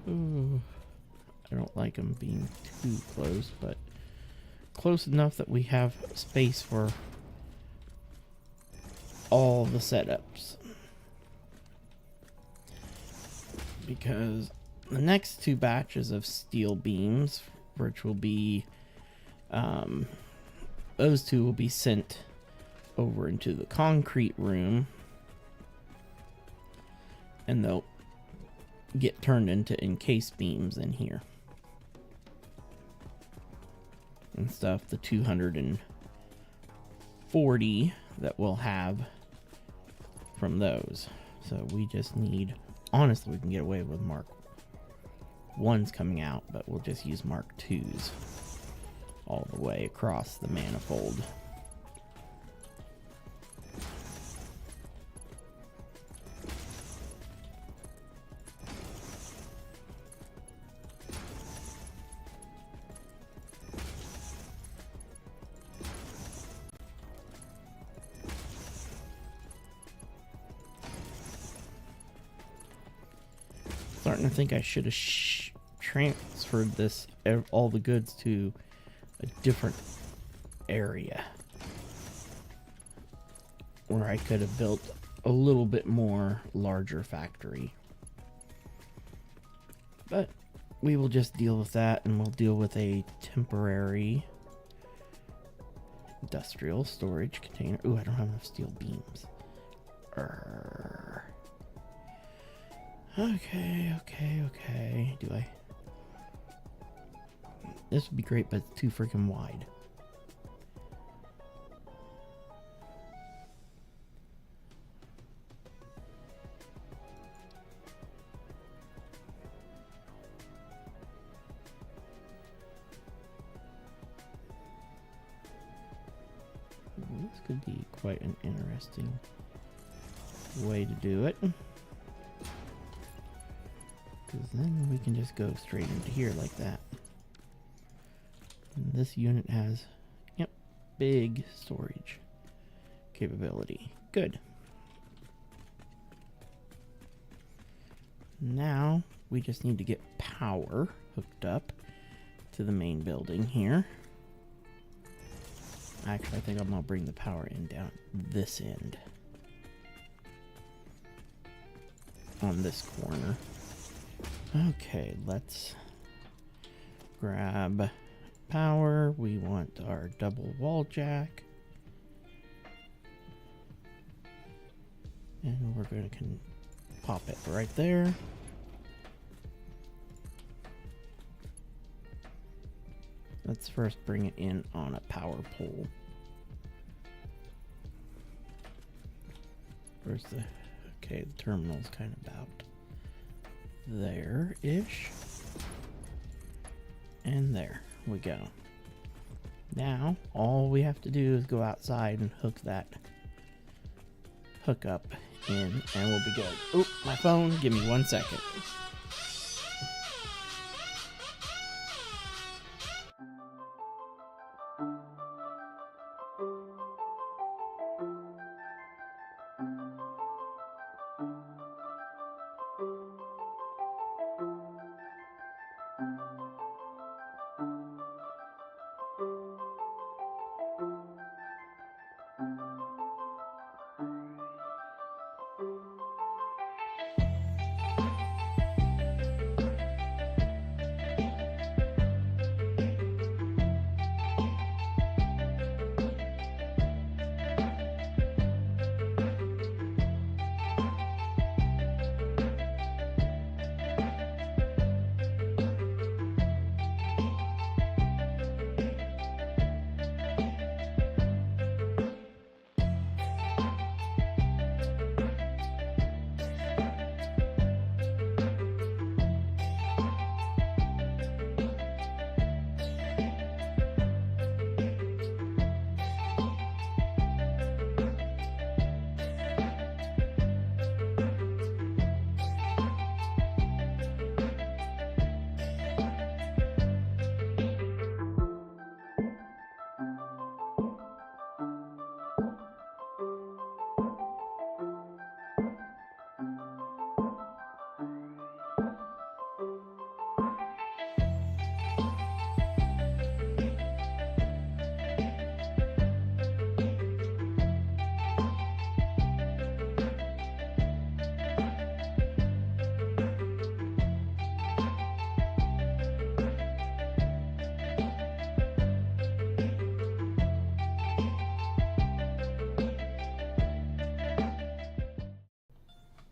Ooh, I don't like them being too close, but close enough that we have space for all the setups. Because the next two batches of steel beams, which will be those two will be sent over into the concrete room, and they'll get turned into encased beams in here and stuff. The 240 that we'll have from those. So we just need, honestly, we can get away with Mark 1's coming out, but we'll just use Mark 2's all the way across the manifold. Starting to think I should have transferred this, all the goods, to a different area where I could have built a little bit more larger factory. But we will just deal with that, and we'll deal with a temporary industrial storage container. Ooh, I don't have enough steel beams. Okay. Do I? This would be great, but it's too freaking wide. could be quite an interesting way to do it. Because then we can just go straight into here like that. And this unit has, yep, big storage capability. Good. Now we just need to get power hooked up to the main building here. Actually, I think I'm gonna bring the power in down this end. On this corner. Okay, let's grab power. We want our double wall jack. And we're going to pop it right there. Let's first bring it in on a power pole. Where's the... Okay, the terminal's kind of about there-ish. And there we go. Now, all we have to do is go outside and hook that hookup in, and we'll be good. Oh, my phone. Give me 1 second.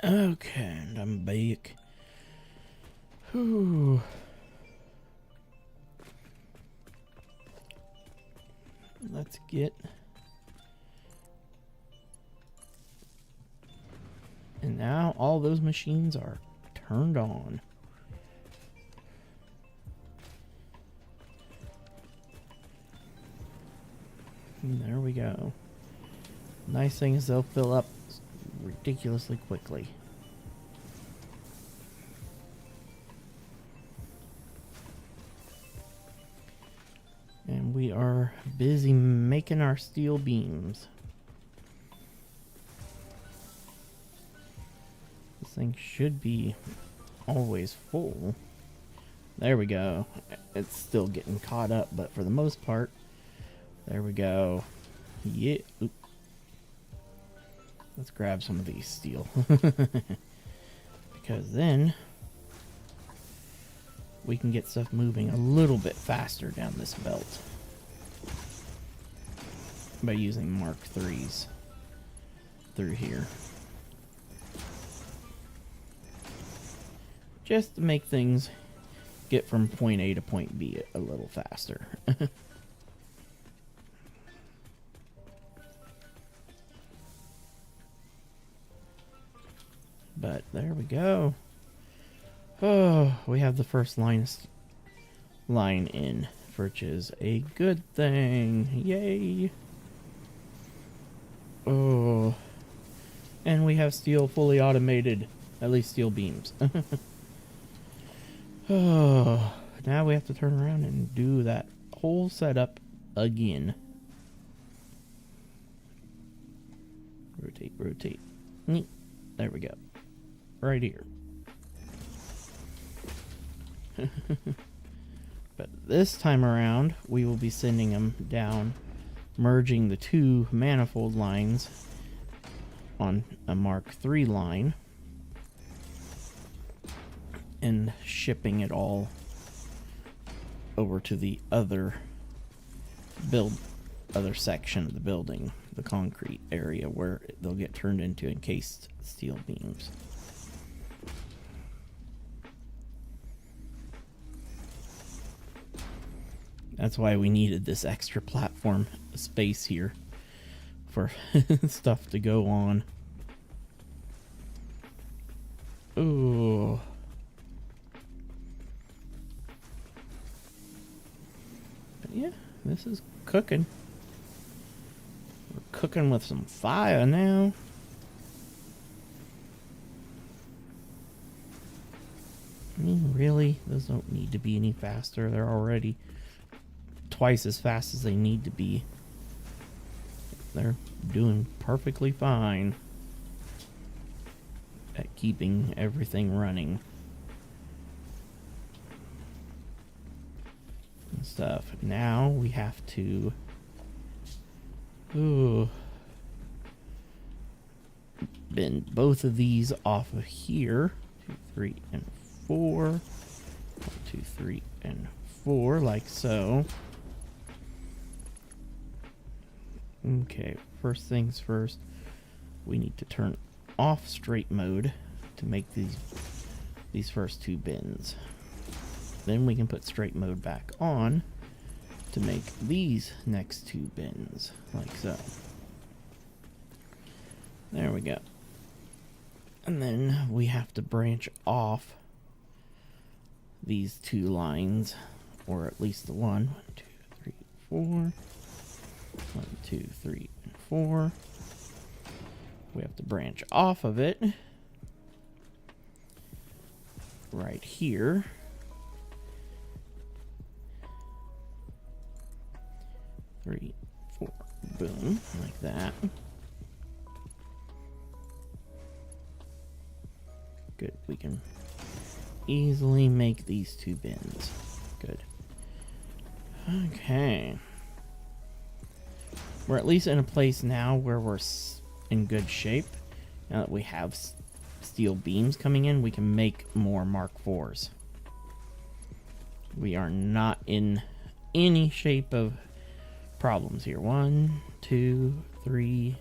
Okay, and I'm back. Whew. Let's get... And now all those machines are turned on. And there we go. Nice thing is they'll fill up ridiculously quickly. And we are busy making our steel beams. This thing should be always full. There we go. It's still getting caught up, but for the most part, there we go. Yeah. Oop. Let's grab some of these steel. Because then we can get stuff moving a little bit faster down this belt by using Mark IIIs through here. Just to make things get from point A to point B a little faster. But there we go. Oh, we have the first line in, which is a good thing. Yay! Oh. And we have steel fully automated. At least steel beams. Oh. Now we have to turn around and do that whole setup again. Rotate, rotate. There we go. Right here. But this time around, we will be sending them down, merging the two manifold lines on a Mark III line, and shipping it all over to the other section of the building, the concrete area where they'll get turned into encased steel beams. That's why we needed this extra platform space here for stuff to go on. Ooh. But yeah, this is cooking. We're cooking with some fire now. I mean, really? Those don't need to be any faster. They're already twice as fast as they need to be. They're doing perfectly fine at keeping everything running and stuff. Now we have to bend both of these off of here. 2, 3, and 4. 1, 2, 3, and 4, like so. Okay, first things first, we need to turn off straight mode to make these first two bins. Then we can put straight mode back on to make these next two bins, like so. There we go. And then we have to branch off these two lines, or at least the 1, 2, 3, 4. 1, 2, 3, and 4. We have to branch off of it right here. Three, 4, boom, like that. Good, we can easily make these two bins. Good. Okay. We're at least in a place now where we're in good shape. Now that we have steel beams coming in, we can make more Mark IVs. We are not in any shape of problems here. 1, 2, 3.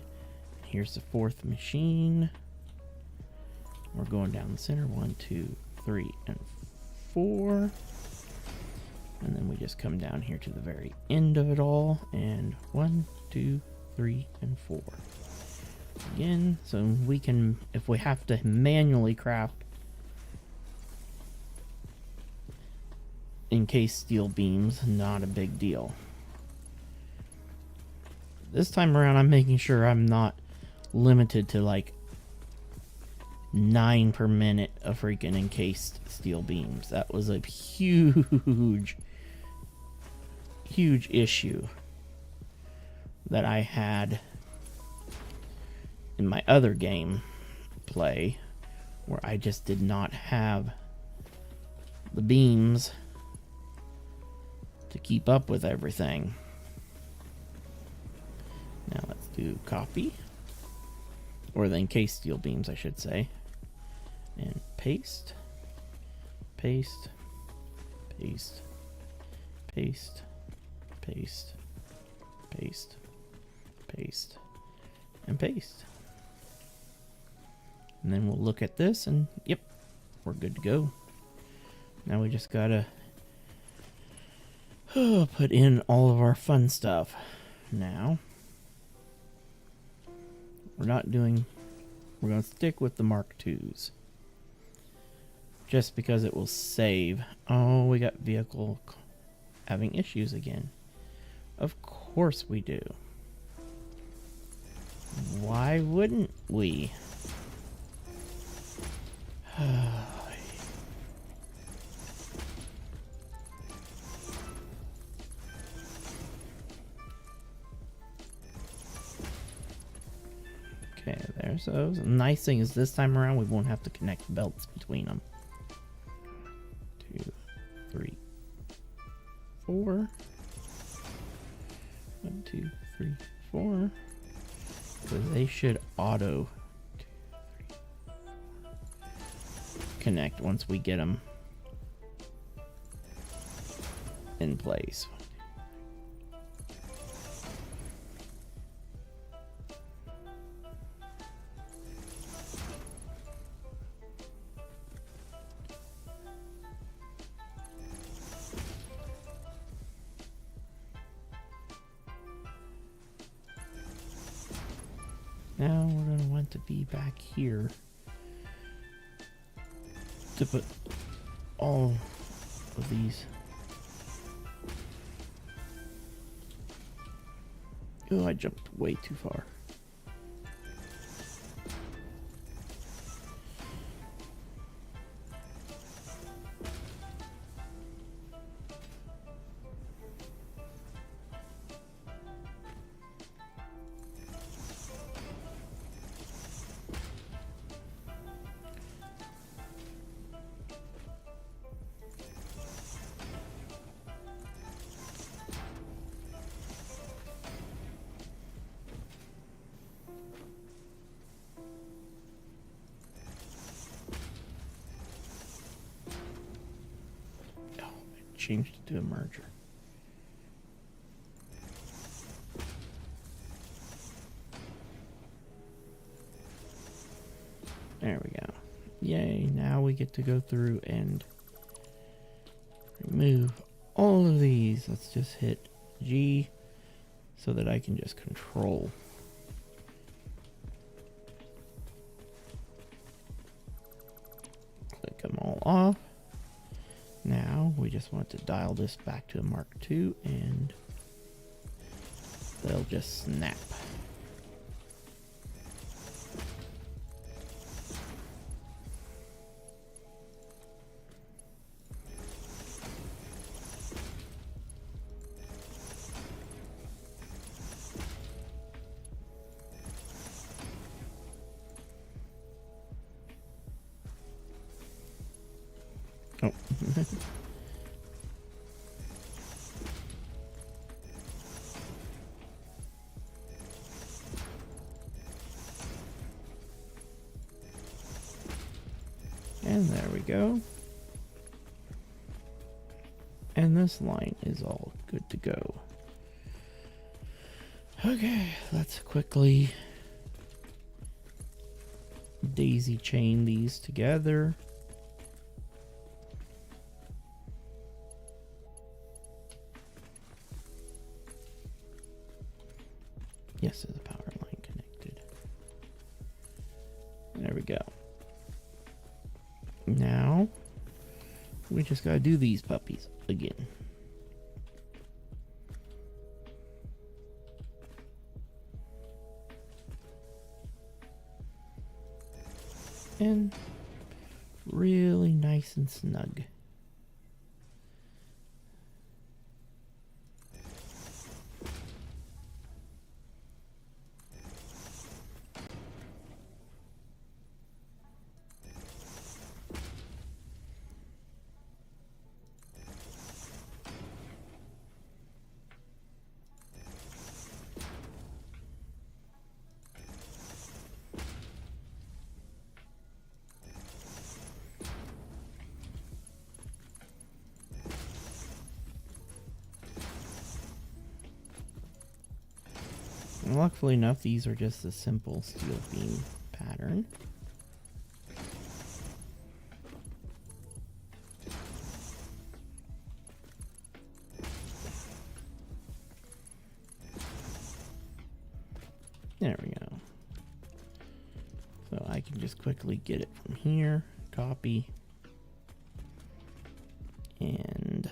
Here's the fourth machine. We're going down the center. 1, 2, 3, and 4. And then we just come down here to the very end of it all. And 1, 2, 3, and 4. Again, so we can, if we have to manually craft encased steel beams, not a big deal. This time around, I'm making sure I'm not limited to like 9 per minute of freaking encased steel beams. That was a huge issue that I had in my other game play, where I just did not have the beams to keep up with everything. Now let's do copy, or the encased steel beams, I should say, and paste, paste, paste, paste, paste, paste, paste, and paste. And then we'll look at this and yep, we're good to go. Now we just gotta put in all of our fun stuff. Now we're gonna stick with the Mark IIs just because it will save. Oh, we got vehicle having issues again. Of course we do. Why wouldn't we? Okay, there's those. The nice thing is this time around we won't have to connect belts between them. 2, 3, 4. 1, 2, 3, 4. Because they should auto 2, 3, 4, connect once we get them in place. Now we're going to want to be back here to put all of these. Oh, I jumped way too far. Changed it to a merger. There we go. Yay, now we get to go through and remove all of these. Let's just hit G so that I can just control. Click them all off. Now we just want to dial this back to a Mark II and they'll just snap. Oh. And there we go. And this line is all good to go. Okay, let's quickly daisy chain these together. Yes, there's a power line connected. There we go. Now, we just gotta do these puppies again. And really nice and snug. And luckily enough, these are just a simple steel beam pattern. There we go. So I can just quickly get it from here, copy, and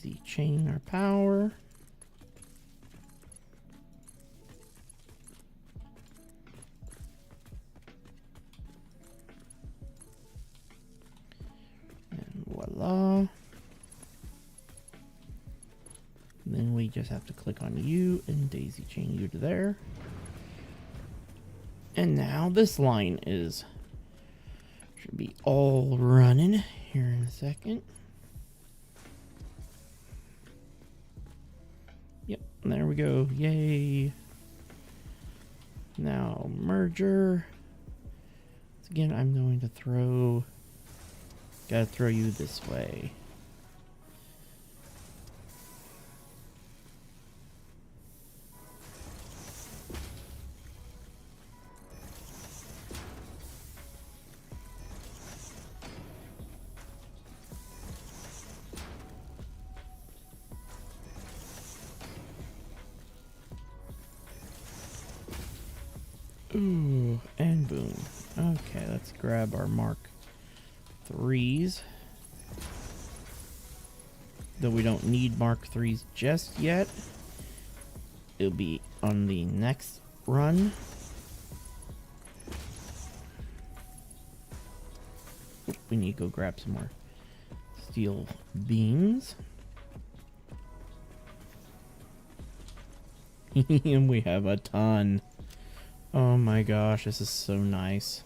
daisy chain our power. And voila. Then we just have to click on you and daisy chain you to there. And now this line should be all running here in a second. Yep, there we go. Yay. Now merger. Again, I'm going to gotta throw you this way. Ooh, and boom. Okay, let's grab our Mark 3s. Though we don't need Mark 3s just yet. It'll be on the next run. We need to go grab some more steel beams. And we have a ton. Oh my gosh, this is so nice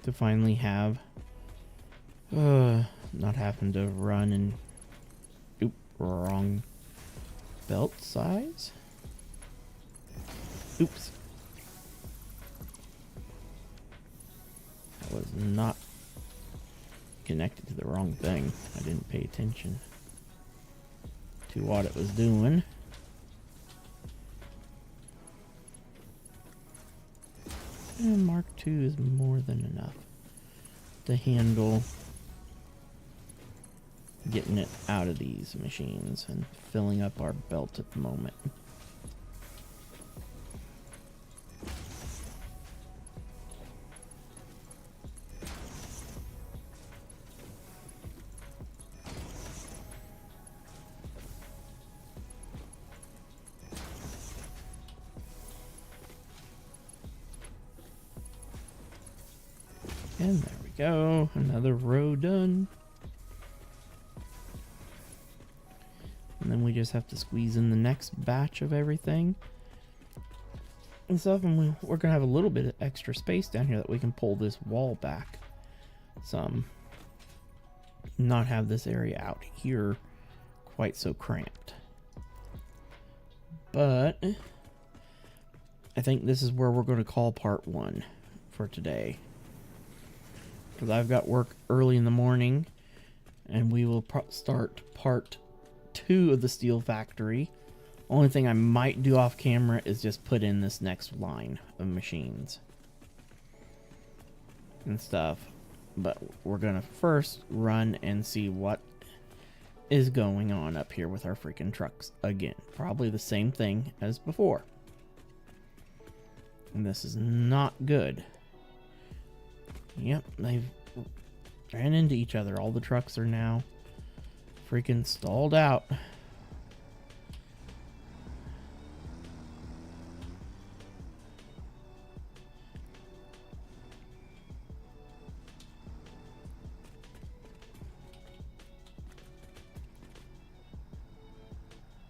to finally have not having to run and wrong belt size. Oops. That was not connected to the wrong thing. I didn't pay attention to what it was doing. And Mark II is more than enough to handle getting it out of these machines and filling up our belt at the moment. And there we go, another row done. And then we just have to squeeze in the next batch of everything and stuff, and we're gonna have a little bit of extra space down here that we can pull this wall back some, not have this area out here quite so cramped. But I think this is where we're going to call part 1 for today, because I've got work early in the morning, and we will start part 2 of the steel factory. Only thing I might do off camera is just put in this next line of machines and stuff, but we're gonna first run and see what is going on up here with our freaking trucks again. Probably the same thing as before, and this is not good. Yep, they've ran into each other. All the trucks are now freaking stalled out.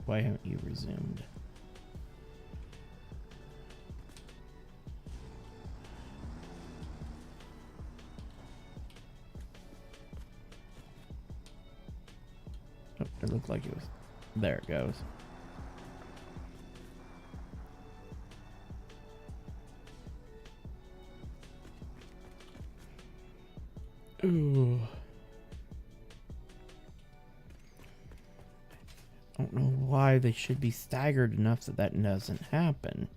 Why haven't you resumed? Oh, it looked like it was. There it goes. Ooh. I don't know why they should be staggered enough that that doesn't happen.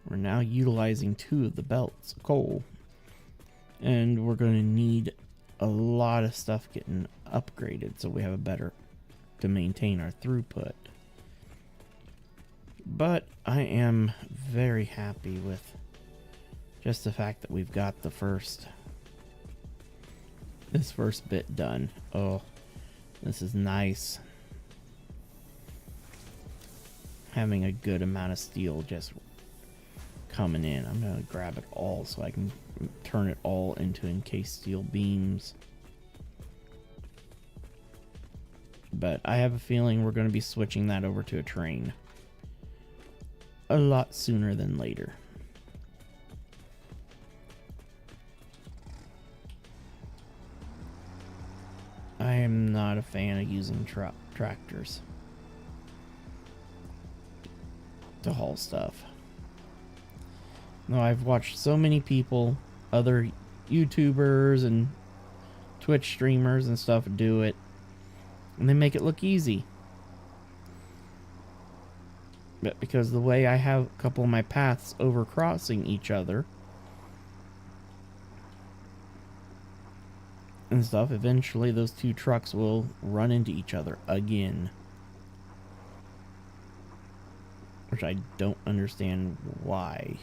We're now utilizing 2 of the belts of coal, and we're going to need a lot of stuff getting upgraded so we have a better to maintain our throughput. But I am very happy with just the fact that we've got the first this first bit done. Oh, this is nice. Having a good amount of steel just coming in. I'm going to grab it all so I can turn it all into encased steel beams. But I have a feeling we're going to be switching that over to a train a lot sooner than later. I am not a fan of using tractors to haul stuff. No, I've watched so many people, other YouTubers and Twitch streamers and stuff do it, and they make it look easy. But because the way I have a couple of my paths overcrossing each other and stuff, eventually those two trucks will run into each other again. Which I don't understand why.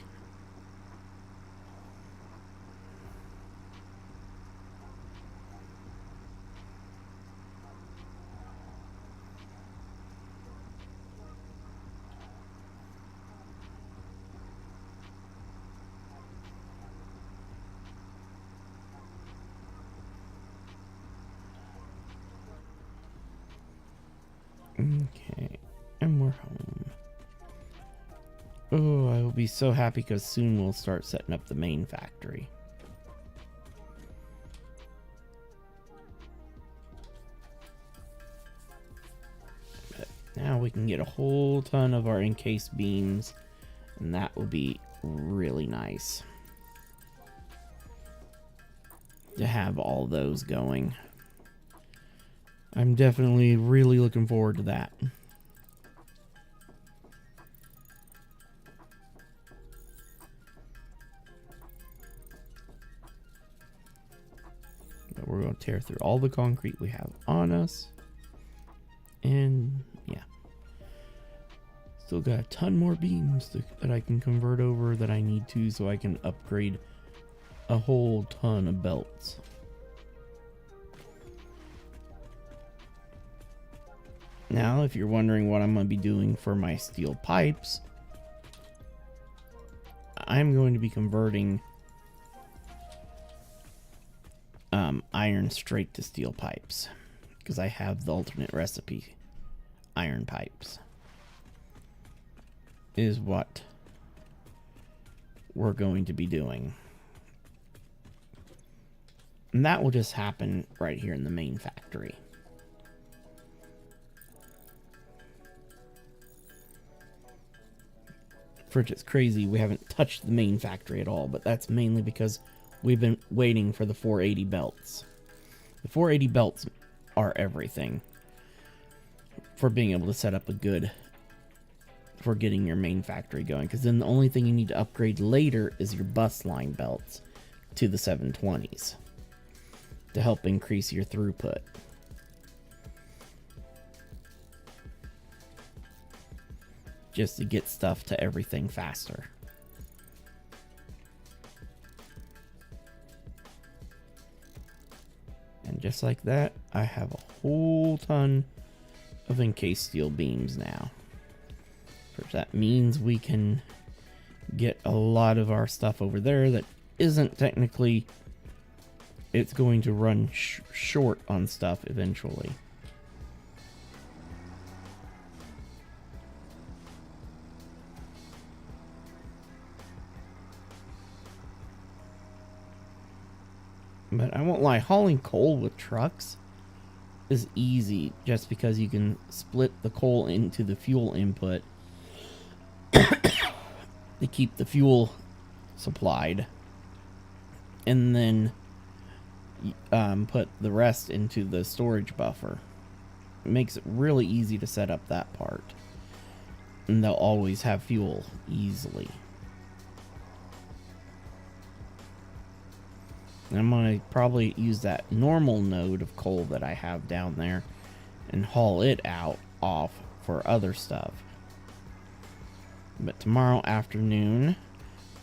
Okay, and we're home. Oh, I will be so happy because soon we'll start setting up the main factory. But now we can get a whole ton of our encased beams, and that will be really nice to have all those going. I'm definitely really looking forward to that. But we're going to tear through all the concrete we have on us. And yeah. Still got a ton more beams that I can convert over that I need to, so I can upgrade a whole ton of belts. Now, if you're wondering what I'm going to be doing for my steel pipes, I'm going to be converting iron straight to steel pipes, because I have the alternate recipe. Iron pipes is what we're going to be doing. And that will just happen right here in the main factory. Which is crazy, we haven't touched the main factory at all, but that's mainly because we've been waiting for the 480 belts. The 480 belts are everything for being able to set up a good, for getting your main factory going, because then the only thing you need to upgrade later is your bus line belts to the 720s to help increase your throughput. Just to get stuff to everything faster. And just like that, I have a whole ton of encased steel beams now. Which that means we can get a lot of our stuff over there that isn't technically... It's going to run short on stuff eventually. But I won't lie, hauling coal with trucks is easy just because you can split the coal into the fuel input to keep the fuel supplied, and then put the rest into the storage buffer. It makes it really easy to set up that part, and they'll always have fuel easily. I'm going to probably use that normal node of coal that I have down there and haul it off for other stuff. But tomorrow afternoon,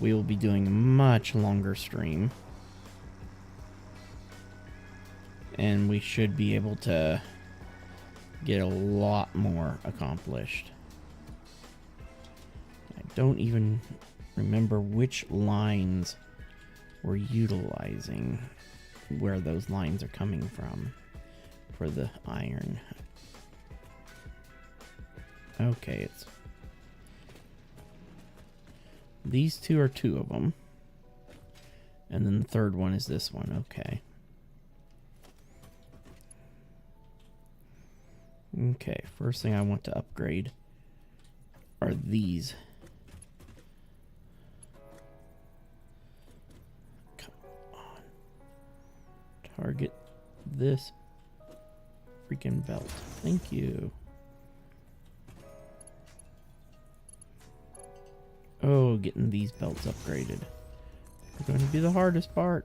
we will be doing a much longer stream. And we should be able to get a lot more accomplished. I don't even remember which lines we're utilizing, where those lines are coming from for the iron. Okay, it's these two are two of them, and then the third one is this one. Okay. Okay, first thing I want to upgrade are these. Come on. Target this freaking belt. Thank you. Oh, getting these belts upgraded is going to be the hardest part.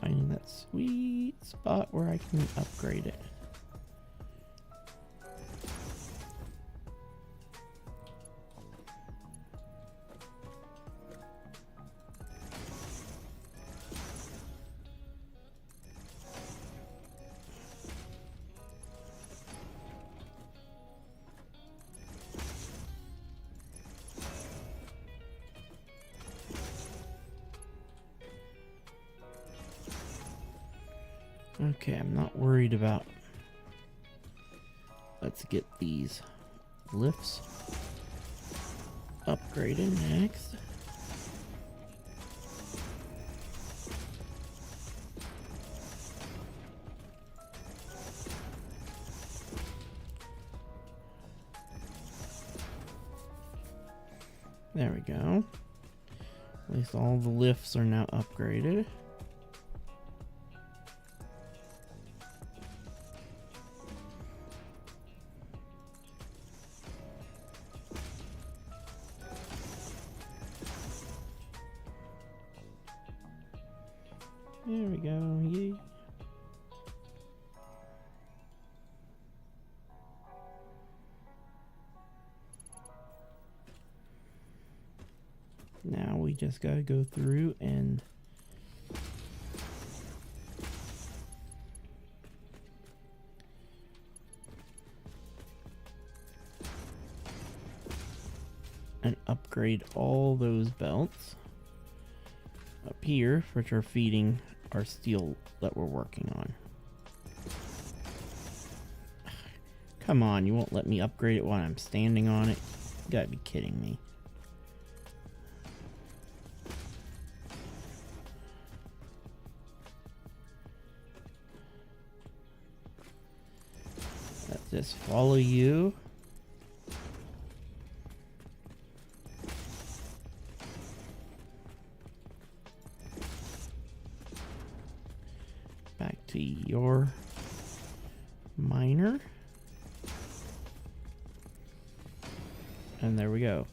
Finding that sweet spot where I can upgrade it. Okay, I'm not worried about. Let's get these lifts upgraded next. There we go. At least all the lifts are now upgraded. There we go, yay. Now we just gotta go through and upgrade all those belts up here, which are feeding our steel that we're working on. Come on, you won't let me upgrade it while I'm standing on it? You gotta be kidding me. Let's just follow you. Back to your miner. And there we go.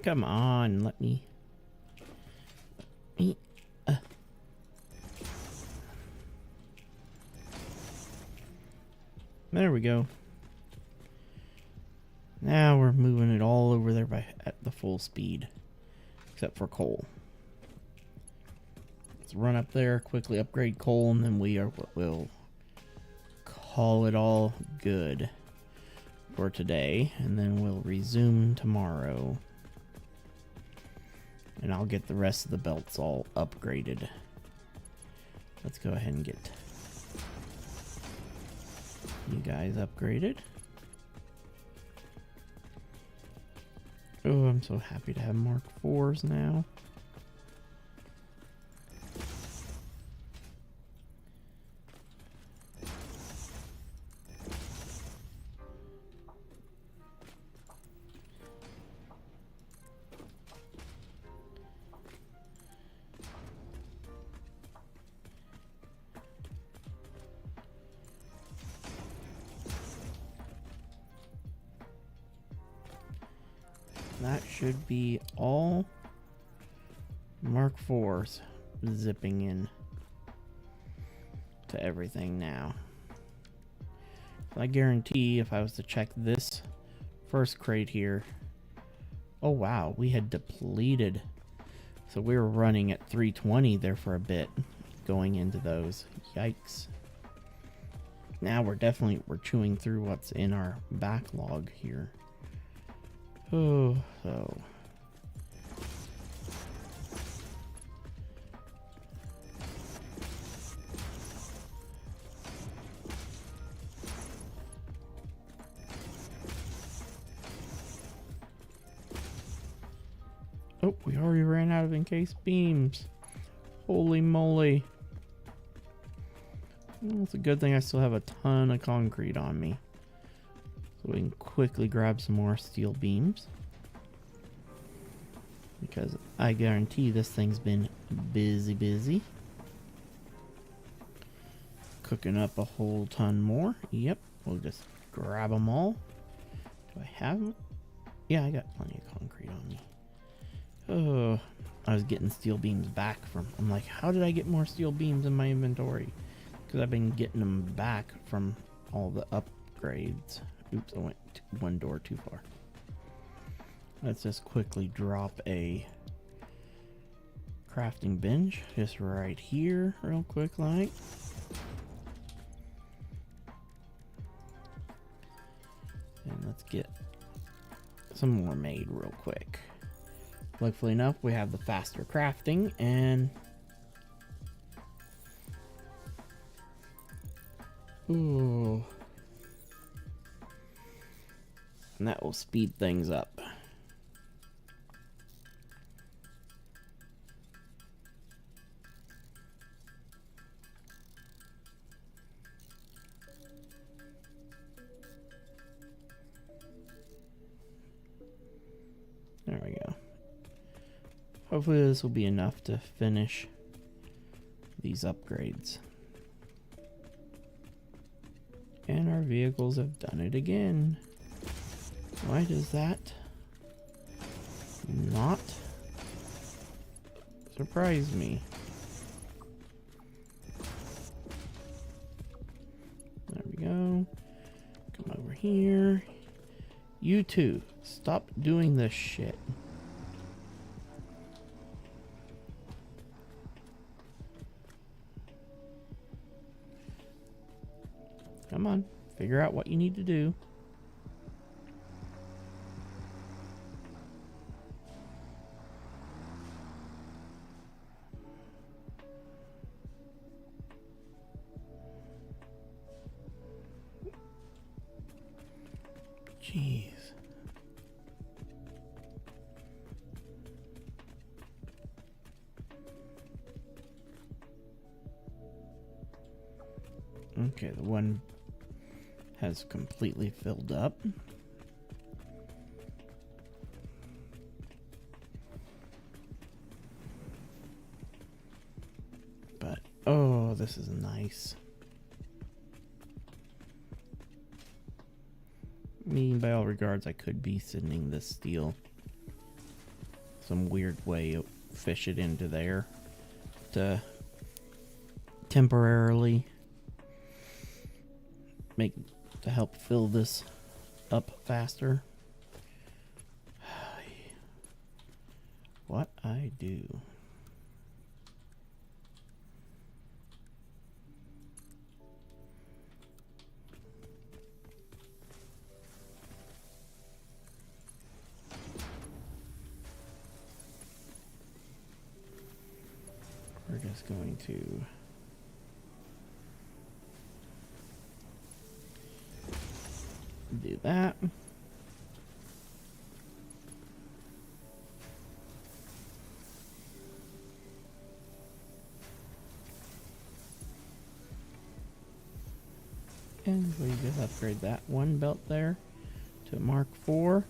Come on, let me. There we go. Now we're moving it all over there at the full speed, except for coal. Let's run up there, quickly upgrade coal, and then we'll call it all good for today, and then we'll resume tomorrow. And I'll get the rest of the belts all upgraded. Let's go ahead and get you guys upgraded. Oh, I'm so happy to have Mark 4s now. that should be all Mark IVs zipping in to everything now. I guarantee if I was to check this first crate here, oh wow, we had depleted. So we were running at 320 there for a bit going into those. Yikes. Now we're chewing through what's in our backlog here. Oh, so oh, we already ran out of encased beams. Holy moly. Well, it's a good thing I still have a ton of concrete on me. So we can quickly grab some more steel beams. Because I guarantee this thing's been busy. Cooking up a whole ton more. Yep, we'll just grab them all. Do I have them? Yeah, I got plenty of concrete on me. Oh, I was getting steel beams back from... I'm like, how did I get more steel beams in my inventory? Because I've been getting them back from all the upgrades. Oops, I went one door too far. Let's just quickly drop a crafting bench just right here real quick like. And let's get some more made real quick. Luckily enough, we have the faster crafting and ooh. And that will speed things up. There we go. Hopefully this will be enough to finish these upgrades. And our vehicles have done it again. Why does that not surprise me? There we go. Come over here. You two, stop doing this shit. Come on, figure out what you need to do. Jeez. Okay, the one has completely filled up. But, oh, this is nice. I mean, by all regards, I could be sending this steel some weird way, fish it into there to temporarily to help fill this up faster. What I do. We're just going to do that. And we just upgrade that one belt there to Mark IV.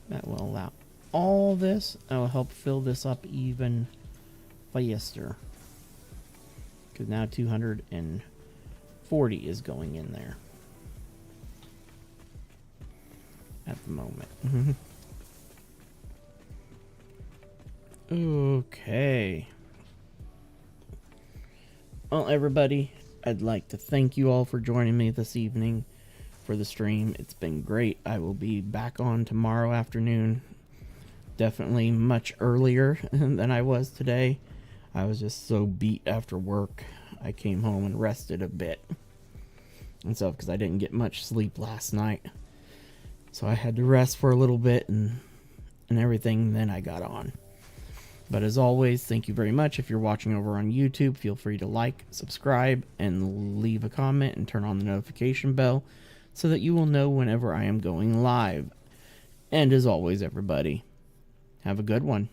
That will allow all this. That will help fill this up even faster. Because now 240 is going in there. at the moment. Okay. Well, everybody, I'd like to thank you all for joining me this evening for the stream. It's been great. I will be back on tomorrow afternoon. Definitely much earlier than I was today. I was just so beat after work. I came home and rested a bit and stuff because I didn't get much sleep last night. So I had to rest for a little bit and everything. Then I got on. But as always, thank you very much. If you're watching over on YouTube, feel free to like, subscribe, and leave a comment and turn on the notification bell so that you will know whenever I am going live. And as always, everybody, have a good one.